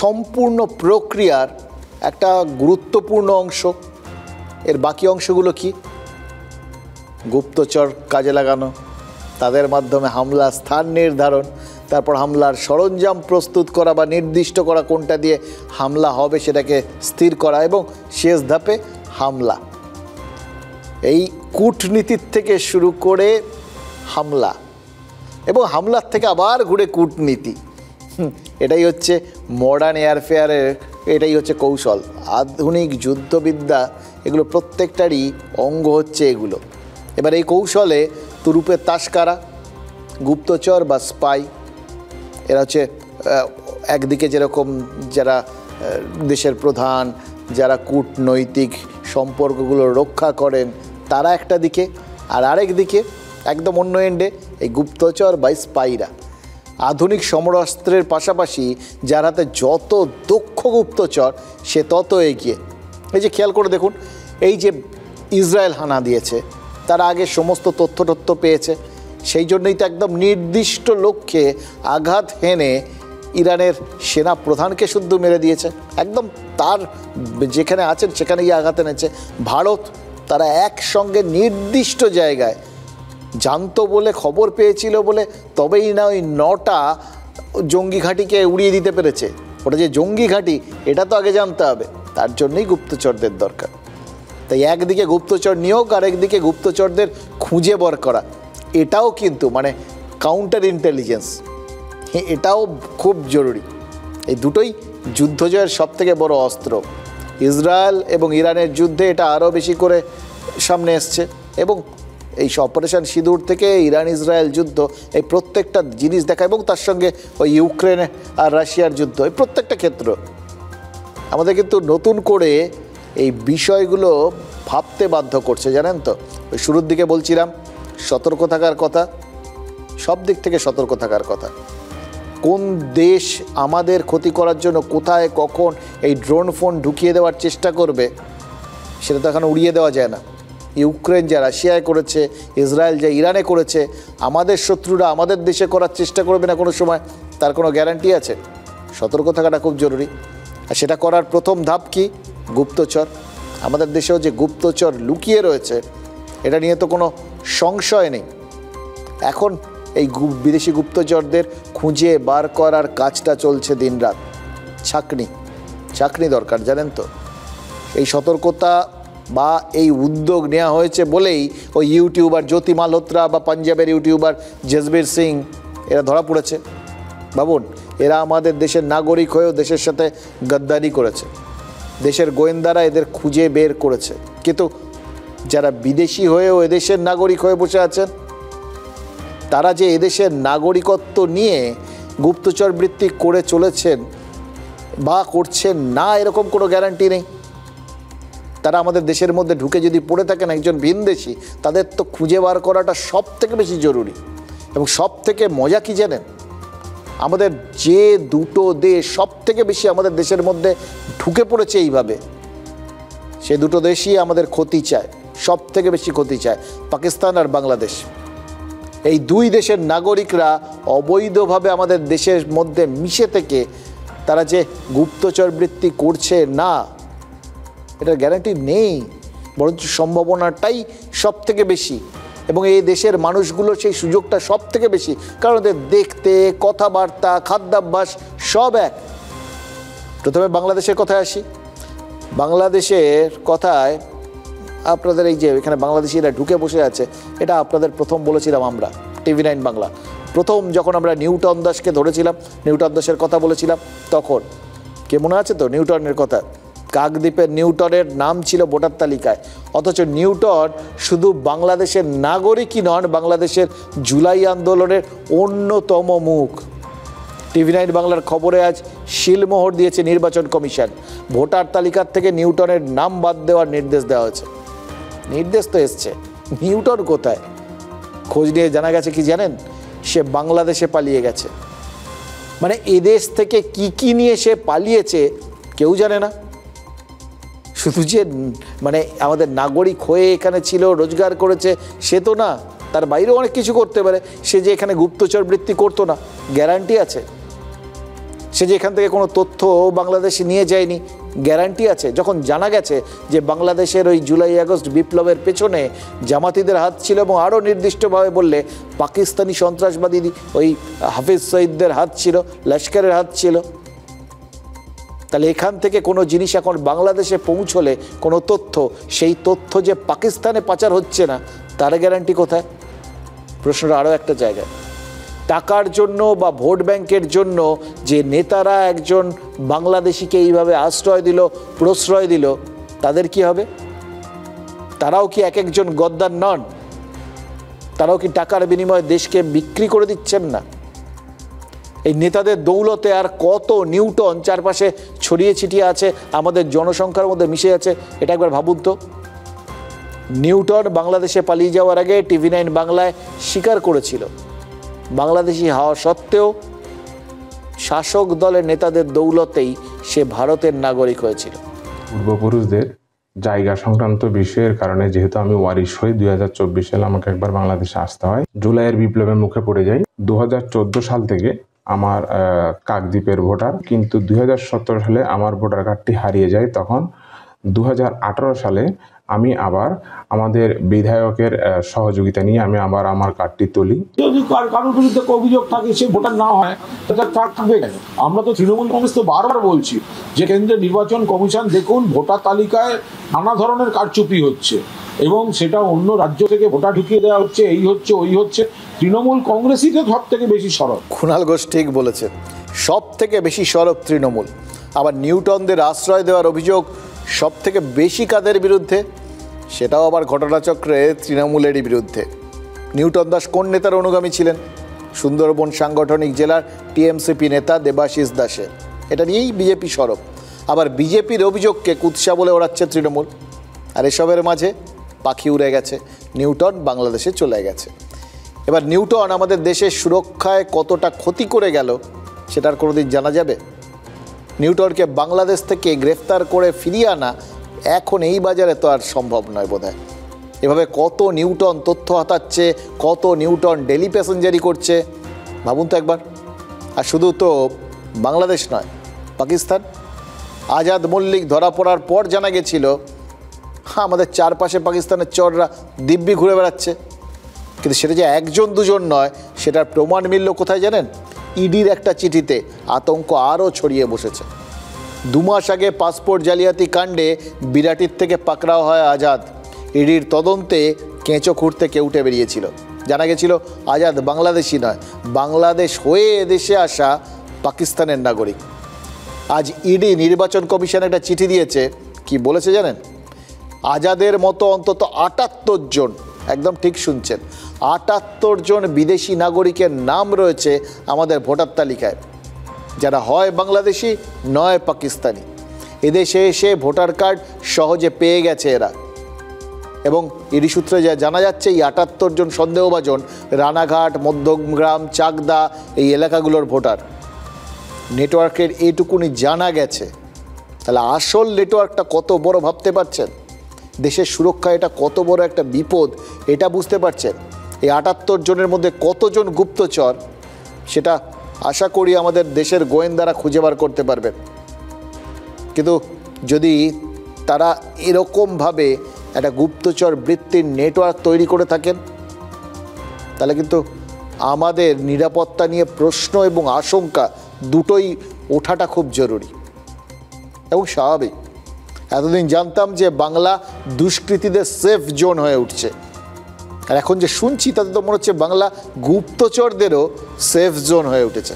সম্পূর্ণ প্রক্রিয়ার একটা গুরুত্বপূর্ণ অংশ। এর বাকি অংশগুলো কি? গুপ্তচর কাজে লাগানো, তাদের মাধ্যমে হামলা স্থান নির্ধারণ, তারপর হামলার সরঞ্জাম প্রস্তুত করা বা নির্দিষ্ট করা কোনটা দিয়ে হামলা হবে সেটাকে স্থির করা, এবং শেষ ধাপে হামলা। এই কূটনীতির থেকে শুরু করে হামলা, এবং হামলার থেকে আবার ঘুরে কূটনীতি, এটাই হচ্ছে মডার্ন এয়ারফেয়ারের, এটাই হচ্ছে কৌশল। আধুনিক যুদ্ধবিদ্যা এগুলো প্রত্যেকটারই অঙ্গ হচ্ছে এগুলো। এবার এই কৌশলে তুরুপের তাসকারা, গুপ্তচর বা স্পাই, এরা হচ্ছে একদিকে যেরকম যারা দেশের প্রধান, যারা কূটনৈতিক সম্পর্কগুলো রক্ষা করেন তারা একটা দিকে, আর আরেক দিকে একদম অন্য এন্ডে এই গুপ্তচর বা স্পাইরা। আধুনিক সমরাস্ত্রের পাশাপাশি যার হাতে যত দক্ষ গুপ্তচর সে তত এগিয়ে। এই যে খেয়াল করে দেখুন, এই যে ইসরায়েল হানা দিয়েছে, তারা আগে সমস্ত তথ্য পেয়েছে, সেই জন্যই তো একদম নির্দিষ্ট লক্ষ্যে আঘাত হেনে ইরানের সেনা প্রধানকে শুদ্ধ মেরে দিয়েছে। একদম তার যেখানে আছেন সেখানে গিয়ে আঘাত এনেছে। ভারত তারা একসঙ্গে নির্দিষ্ট জায়গায় জানতো বলে, খবর পেয়েছিল বলে তবেই না ওই 9টা জঙ্গি ঘাঁটিকে উড়িয়ে দিতে পেরেছে। ওটা যে জঙ্গি ঘাঁটি এটা তো আগে জানতে হবে, তার জন্যই গুপ্তচরদের দরকার। তাই একদিকে গুপ্তচর নিয়োগ আর একদিকে গুপ্তচরদের খুঁজে বার করা, এটাও কিন্তু মানে কাউন্টার ইন্টেলিজেন্স, এটাও খুব জরুরি। এই দুটোই যুদ্ধ জয়ের সবথেকে বড় অস্ত্র। ইসরায়েল এবং ইরানের যুদ্ধে এটা আরও বেশি করে সামনে এসছে, এবং এই অপারেশন সিঁদুর থেকে ইরান ইসরায়েল যুদ্ধ, এই প্রত্যেকটা জিনিস দেখা, এবং তার সঙ্গে ওই ইউক্রেন আর রাশিয়ার যুদ্ধ, এই প্রত্যেকটা ক্ষেত্র আমাদের কিন্তু নতুন করে এই বিষয়গুলো ভাবতে বাধ্য করছে। জানেন তো, ওই শুরুর দিকে বলছিলাম সতর্ক থাকার কথা, সব দিক থেকে সতর্ক থাকার কথা। কোন দেশ আমাদের ক্ষতি করার জন্য কোথায় কখন এই ড্রোন ফোন ঢুকিয়ে দেওয়ার চেষ্টা করবে সেটা তো এখন উড়িয়ে দেওয়া যায় না। ইউক্রেন যা রাশিয়ায় করেছে, ইসরায়েল যা ইরানে করেছে, আমাদের শত্রুরা আমাদের দেশে করার চেষ্টা করবে না কোনো সময়, তার কোনো গ্যারান্টি আছে? সতর্ক থাকাটা খুব জরুরি। আর সেটা করার প্রথম ধাপ কি? গুপ্তচর। আমাদের দেশেও যে গুপ্তচর লুকিয়ে রয়েছে এটা নিয়ে তো কোনো সংশয় নেই। এখন এই বিদেশি গুপ্তচরদের খুঁজে বার করার কাজটা চলছে দিনরাত। চাকরি দরকার, জানেন তো। এই সতর্কতা বা এই উদ্যোগ নেওয়া হয়েছে বলেই ওই ইউটিউবার জ্যোতি মালহোত্রা বা পাঞ্জাবের ইউটিউবার জসবীর সিং এরা ধরা পড়েছে। ভাবুন, এরা আমাদের দেশের নাগরিক হয়েও দেশের সাথে গদ্দারি করেছে, দেশের গোয়েন্দারা এদের খুঁজে বের করেছে। কিন্তু যারা বিদেশি হয়েও এদেশের নাগরিক হয়ে বসে আছেন, তারা যে এদেশের নাগরিকত্ব নিয়ে গুপ্তচর বৃত্তি করে চলেছেন বা করছেন না এরকম কোনো গ্যারান্টি নেই। তারা আমাদের দেশের মধ্যে ঢুকে যদি পড়ে থাকেন একজন ভিনদেশি, তাদের তো খুঁজে বার করাটা সব থেকে বেশি জরুরি। এবং সব থেকে মজা কি জানেন, আমাদের যে দুটো দেশ সব থেকে বেশি আমাদের দেশের মধ্যে ঢুকে পড়েছে এইভাবে, সে দুটো দেশই আমাদের ক্ষতি চায়, সব থেকে বেশি ক্ষতি চায়, পাকিস্তান আর বাংলাদেশ। এই দুই দেশের নাগরিকরা অবৈধভাবে আমাদের দেশের মধ্যে মিশে থেকে তারা যে গুপ্তচর বৃত্তি করছে না, এটার গ্যারান্টি নেই, বরঞ্চ সম্ভাবনাটাই সব থেকে বেশি। এবং এই দেশের মানুষগুলোর সেই সুযোগটা সব থেকে বেশি, কারণ ওদের দেখতে, কথাবার্তা, খাদ্যাভ্যাস সব এক। প্রথমে বাংলাদেশের কথায় আসি। বাংলাদেশের কথায় আপনাদের এই যে এখানে বাংলাদেশিরা ঢুকে বসে আছে, এটা আপনাদের প্রথম বলেছিলাম আমরা, TV9 বাংলা। প্রথম যখন আমরা নিউটন দাসকে ধরেছিলাম, নিউটন দাসের কথা বলেছিলাম, তখন কে মনে আছে তো নিউটনের কথা? কাকদ্বীপের নিউটনের নাম ছিল ভোটার তালিকায়, অথচ নিউটন শুধু বাংলাদেশের নাগরিকই নন, বাংলাদেশের জুলাই আন্দোলনের অন্যতম মুখ। TV9 বাংলার খবরে আজ শিলমোহর দিয়েছে নির্বাচন কমিশন, ভোটার তালিকার থেকে নিউটনের নাম বাদ দেওয়ার নির্দেশ দেওয়া হয়েছে। নির্দেশ তো এসছে, নিউটন কোথায়? খোঁজ নিয়ে জানা গেছে কি জানেন, সে বাংলাদেশে পালিয়ে গেছে। মানে এদেশ থেকে কি নিয়ে সে পালিয়েছে কেউ জানে না। শুধু যে মানে আমাদের নাগরিক হয়ে এখানে ছিল, রোজগার করেছে, সে তো না, তার বাইরেও অনেক কিছু করতে পারে। সে যে এখানে গুপ্তচর বৃত্তি করতো না, গ্যারান্টি আছে? সে যে এখান থেকে কোনো তথ্য বাংলাদেশে নিয়ে যায়নি, গ্যারান্টি আছে? যখন জানা গেছে যে বাংলাদেশের ওই জুলাই আগস্ট বিপ্লবের পেছনে জামাতিদের হাত ছিল, এবং আরও নির্দিষ্টভাবে বললে পাকিস্তানি সন্ত্রাসবাদী ওই হাফিজ সঈদদের হাত ছিল, লস্করের হাত ছিল, তাহলে এখান থেকে কোনো জিনিস এখন বাংলাদেশে পৌঁছলে কোনো তথ্য, সেই তথ্য যে পাকিস্তানে পাচার হচ্ছে না, তার গ্যারান্টি কোথায়? প্রশ্নটা আরও একটা জায়গায়। টাকার জন্য বা ভোট ব্যাংকের জন্য যে নেতারা একজন বাংলাদেশিকে এইভাবে আশ্রয় দিল, প্রশ্রয় দিল, তাদের কি হবে? তারাও কি এক একজন গদ্দার নন? তারাও কি টাকার বিনিময়ে দেশকে বিক্রি করে দিচ্ছেন না? এই নেতাদের দৌলতে আর কত নিউটন চারপাশে ছড়িয়ে ছিটিয়ে আছে, আমাদের জনসংখ্যার মধ্যে মিশে আছে, এটা একবার ভাবুন তো। নিউটন বাংলাদেশে পালিয়ে যাওয়ার আগে TV9 বাংলায় স্বীকার করেছিল, বাংলাদেশি হওয়া সত্ত্বেও শাসক দলের নেতাদের দৌলতেই সে ভারতের নাগরিক হয়েছিল। পূর্বপুরুষদের জায়গা সংক্রান্ত বিষয়ের কারণে যেহেতু আমি ওয়ারিশ হই, 2024 সালে আমাকে একবার বাংলাদেশে আসতে হয়। জুলাইয়ের বিপ্লবের মুখে পড়ে যাই। 2014 সাল থেকে আমার কাকদ্বীপের ভোটার, কিন্তু 2017 সালে আমার ভোটার কার্ডটি হারিয়ে যায়। তখন 2018 সালে আমি আবার আমাদের বিধায়কের সহযোগিতা নিয়ে আমি আবার আমার কার্ডটি তুলি। যদি কারোর বিরুদ্ধে অভিযোগ থাকে, সে ভোটার না হয়, তার কার্ড থাকবে কেন? আমরা তো তৃণমূল কংগ্রেস তো বারবার বলছি যে কেন্দ্রের নির্বাচন কমিশন দেখুন, ভোটার তালিকায় নানা ধরনের কারচুপি হচ্ছে এবং সেটা অন্য রাজ্য থেকে ভোটার ঢুকিয়ে দেওয়া হচ্ছে, এই হচ্ছে ওই হচ্ছে। তৃণমূল কংগ্রেসই তো সব থেকে বেশি সরব। কুণাল ঘোষ ঠিক বলেছেন, সব থেকে বেশি সরব তৃণমূল। আবার নিউটনদের আশ্রয় দেওয়ার অভিযোগ সব থেকে বেশি কাদের বিরুদ্ধে? সেটাও আবার ঘটনাচক্রে তৃণমূলেরই বিরুদ্ধে। নিউটন দাস কোন নেতার অনুগামী ছিলেন? সুন্দরবন সাংগঠনিক জেলার TMCP নেতা দেবাশিস দাসের। এটা নিয়েই বিজেপি সরব। আবার বিজেপির অভিযোগকে কুৎসা বলে ওড়াচ্ছে তৃণমূল। আর এসবের মাঝে পাখি উড়ে গেছে, নিউটন বাংলাদেশে চলে গেছে। এবার নিউটন আমাদের দেশের সুরক্ষায় কতটা ক্ষতি করে গেল সেটার কোনোদিন জানা যাবে? নিউটনকে বাংলাদেশ থেকে গ্রেফতার করে ফিরিয়ে আনা এখন এই বাজারে তো আর সম্ভব নয় বোধহয়। এভাবে কত নিউটন তথ্য হাতাচ্ছে, কত নিউটন ডেলি প্যাসেঞ্জারি করছে, ভাবুন তো একবার। আর শুধু তো বাংলাদেশ নয়, পাকিস্তান। আজাদ মল্লিক ধরা পড়ার পর জানা গেছিল আমাদের চারপাশে পাকিস্তানের চররা দিব্যি ঘুরে বেড়াচ্ছে, কিন্তু সেটা যে একজন দুজন নয়, সেটার প্রমাণ মিলল কোথায় জানেন? ইডির একটা চিঠিতে। আতঙ্ক আরও ছড়িয়ে বসেছে। 2 মাস আগে পাসপোর্ট জালিয়াতি কাণ্ডে বিরাটির থেকে পাকড়াও হয় আজাদ। ইডির তদন্তে কেঁচো খুঁড়তে কেউ উঠে বেরিয়েছিল। জানা গেছিল আজাদ বাংলাদেশি নয়, বাংলাদেশ হয়ে এদেশে আসা পাকিস্তানের নাগরিক। আজ ইডি নির্বাচন কমিশন একটা চিঠি দিয়েছে, কি বলেছে জানেন? আজাদের মতো অন্তত ৭৮ জন, একদম ঠিক শুনছেন, ৭৮ জন বিদেশি নাগরিকের নাম রয়েছে আমাদের ভোটার তালিকায়, যারা হয় বাংলাদেশি নয় পাকিস্তানি। এদেশে এসে ভোটার কার্ড সহজে পেয়ে গেছে এরা। এবং ইডি সূত্রে যা জানা যাচ্ছে, এই ৭৮ জন সন্দেহভাজন রানাঘাট, মধ্যমগ্রাম, চাকদা এই এলাকাগুলোর ভোটার। নেটওয়ার্কের এইটুকুনি জানা গেছে। তাহলে আসল নেটওয়ার্কটা কত বড় ভাবতে পারছেন? দেশের সুরক্ষা এটা কত বড় একটা বিপদ এটা বুঝতে পারছেন? এই ৭৮ জনের মধ্যে কতজন গুপ্তচর সেটা আশা করি আমাদের দেশের গোয়েন্দারা খুঁজে বার করতে পারবেন। কিন্তু যদি তারা এরকমভাবে একটা গুপ্তচর বৃত্তির নেটওয়ার্ক তৈরি করে থাকেন, তাহলে কিন্তু আমাদের নিরাপত্তা নিয়ে প্রশ্ন এবং আশঙ্কা দুটোই ওঠাটা খুব জরুরি এবং স্বাভাবিক। এতদিন জানতাম যে বাংলা দুষ্কৃতীদের সেফ জোন হয়ে উঠছে, আর এখন যে শুনছি তাতে তো মনে হচ্ছে বাংলা গুপ্তচরদেরও সেফ জোন হয়ে উঠেছে।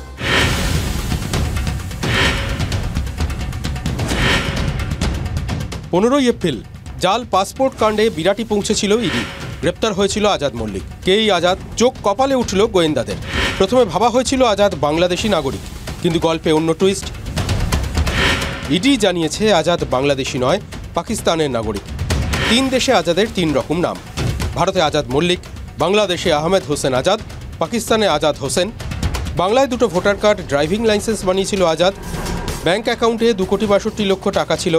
15 এপ্রিল জাল পাসপোর্ট কাণ্ডে বিরাটি পৌঁছেছিল ইডি। গ্রেপ্তার হয়েছিল আজাদ মল্লিক। কেই আজাদ? চোখ কপালে উঠল গোয়েন্দাদের। প্রথমে ভাবা হয়েছিল আজাদ বাংলাদেশি নাগরিক, কিন্তু গল্পে অন্য টুইস্ট। ইডি জানিয়েছে আজাদ বাংলাদেশি নয়, পাকিস্তানের নাগরিক। 3 দেশে আজাদের 3 রকম নাম। ভারতে আজাদ মল্লিক, বাংলাদেশে আহমেদ হোসেন আজাদ, পাকিস্তানে আজাদ হোসেন। বাংলায় 2টো ভোটার কার্ড, ড্রাইভিং লাইসেন্স বানিয়েছিল আজাদ। ব্যাংক অ্যাকাউন্টে 2,62,00,000 টাকা ছিল।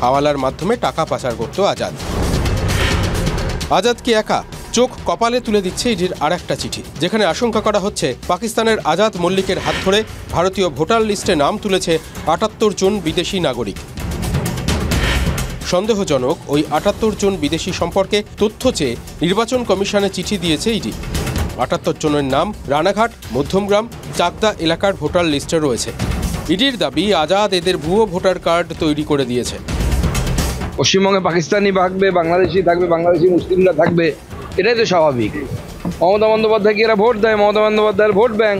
হাওয়ালার মাধ্যমে টাকা পাচার করত আজাদ। আজাদকে একা চোখ কপালে তুলে দিচ্ছে ইডির আরেকটা চিঠি, যেখানে আশঙ্কা করা হচ্ছে পাকিস্তানের আজাদ মল্লিকের হাত ধরে ভারতীয় ভোটার লিস্টে নাম তুলেছে ৭৮ জন বিদেশি নাগরিক। সন্দেহজনক ওই ৭৮ জন বিদেশি সম্পর্কে তথ্য চেয়ে নির্বাচন কমিশনে চিঠি দিয়েছে ইডি। ৭৮ জনের নাম রানাঘাট, মধ্যমগ্রাম, চাকদা এলাকার ভোটার লিস্টে রয়েছে। ইডির দাবি আজাদ এদের ভুয়ো ভোটার কার্ড তৈরি করে দিয়েছে। পশ্চিমবঙ্গে পাকিস্তানি থাকবে, বাংলাদেশি থাকবে, বাংলাদেশি মুসলিমরা থাকবে, এটাই তো স্বাভাবিক। মমতা বন্দ্যোপাধ্যায়কে এরা ভোট দেয়, মমতা বন্দ্যোপাধ্যায়ের ভোট ব্যাংক,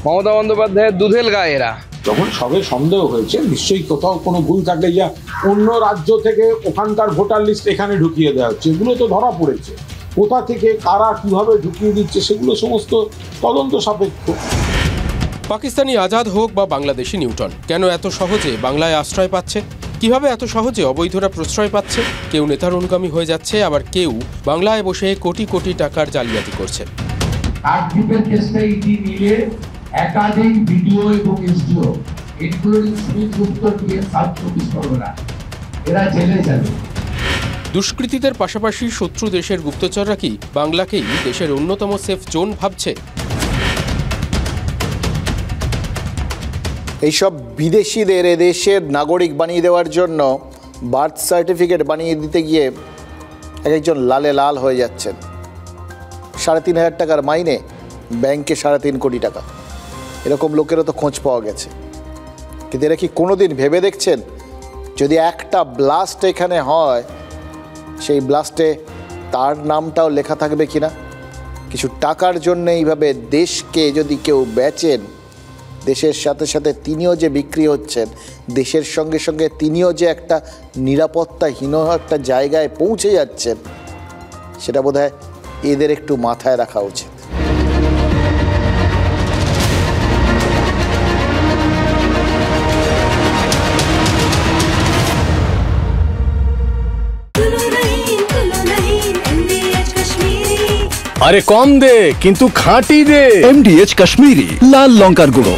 মমতা বন্দ্যোপাধ্যায়ের দুধেল গায়ে এরা। যখন সবে সন্দেহ হয়েছে, নিশ্চয়ই কোথাও কোনো ভুল থাকলে যা অন্য রাজ্য থেকে ওখানকার ভোটার লিস্ট এখানে ঢুকিয়ে দেওয়া হচ্ছে, এগুলো তো ধরা পড়েছে। কোথা থেকে কারা কিভাবে ঢুকিয়ে দিচ্ছে সেগুলো সমস্ত তদন্ত সাপেক্ষ। পাকিস্তানি আজাদ হোক বা বাংলাদেশি নিউটন, কেন এত সহজে বাংলায় আশ্রয় পাচ্ছে? কিভাবে এত সহজে অবৈধরা প্রশ্রয় পাচ্ছে? কেউ নেতার অনুগামী হয়ে যাচ্ছে, আবার কেউ বাংলায় বসে কোটি কোটি টাকার জালিয়াতি করছে। কাকদ্বীপের কেসটা ইডি নিয়ে একাধিক ভিডিও এবং এসডিও ইনক্লুডিং সুমিত গুপ্ত দিয়ে 724 পরগনা এরা জেলে যাবে। দুষ্কৃতীদের পাশাপাশি শত্রু দেশের গুপ্তচররা কি বাংলাকেই দেশের অন্যতম সেফ জোন ভাবছে? এইসব বিদেশিদের এদেশের নাগরিক বানিয়ে দেওয়ার জন্য বার্থ সার্টিফিকেট বানিয়ে দিতে গিয়ে একজন লালে লাল হয়ে যাচ্ছেন। 3,500 টাকার মাইনে, ব্যাংকে 3.5 কোটি টাকা। এরকম লোকেরও তো খোঁজ পাওয়া গেছে। কিন্তু এরা কি কোনোদিন ভেবে দেখছেন যদি একটা ব্লাস্ট এখানে হয়, সেই ব্লাস্টে তার নামটাও লেখা থাকবে কিনা? কিছু টাকার জন্য এইভাবে দেশকে যদি কেউ বেচেন, দেশের সাথে সাথে তিনিও যে বিক্রি হচ্ছেন, দেশের সঙ্গে সঙ্গে তিনিও যে একটা নিরাপত্তাহীন একটা জায়গায় পৌঁছে যাচ্ছেন, সেটা বোধহয় এদের একটু মাথায় রাখা উচিত। আরে কম দে কিন্তু খাঁটি দে। MDH কাশ্মীরি লাল লঙ্কার গুঁড়ো।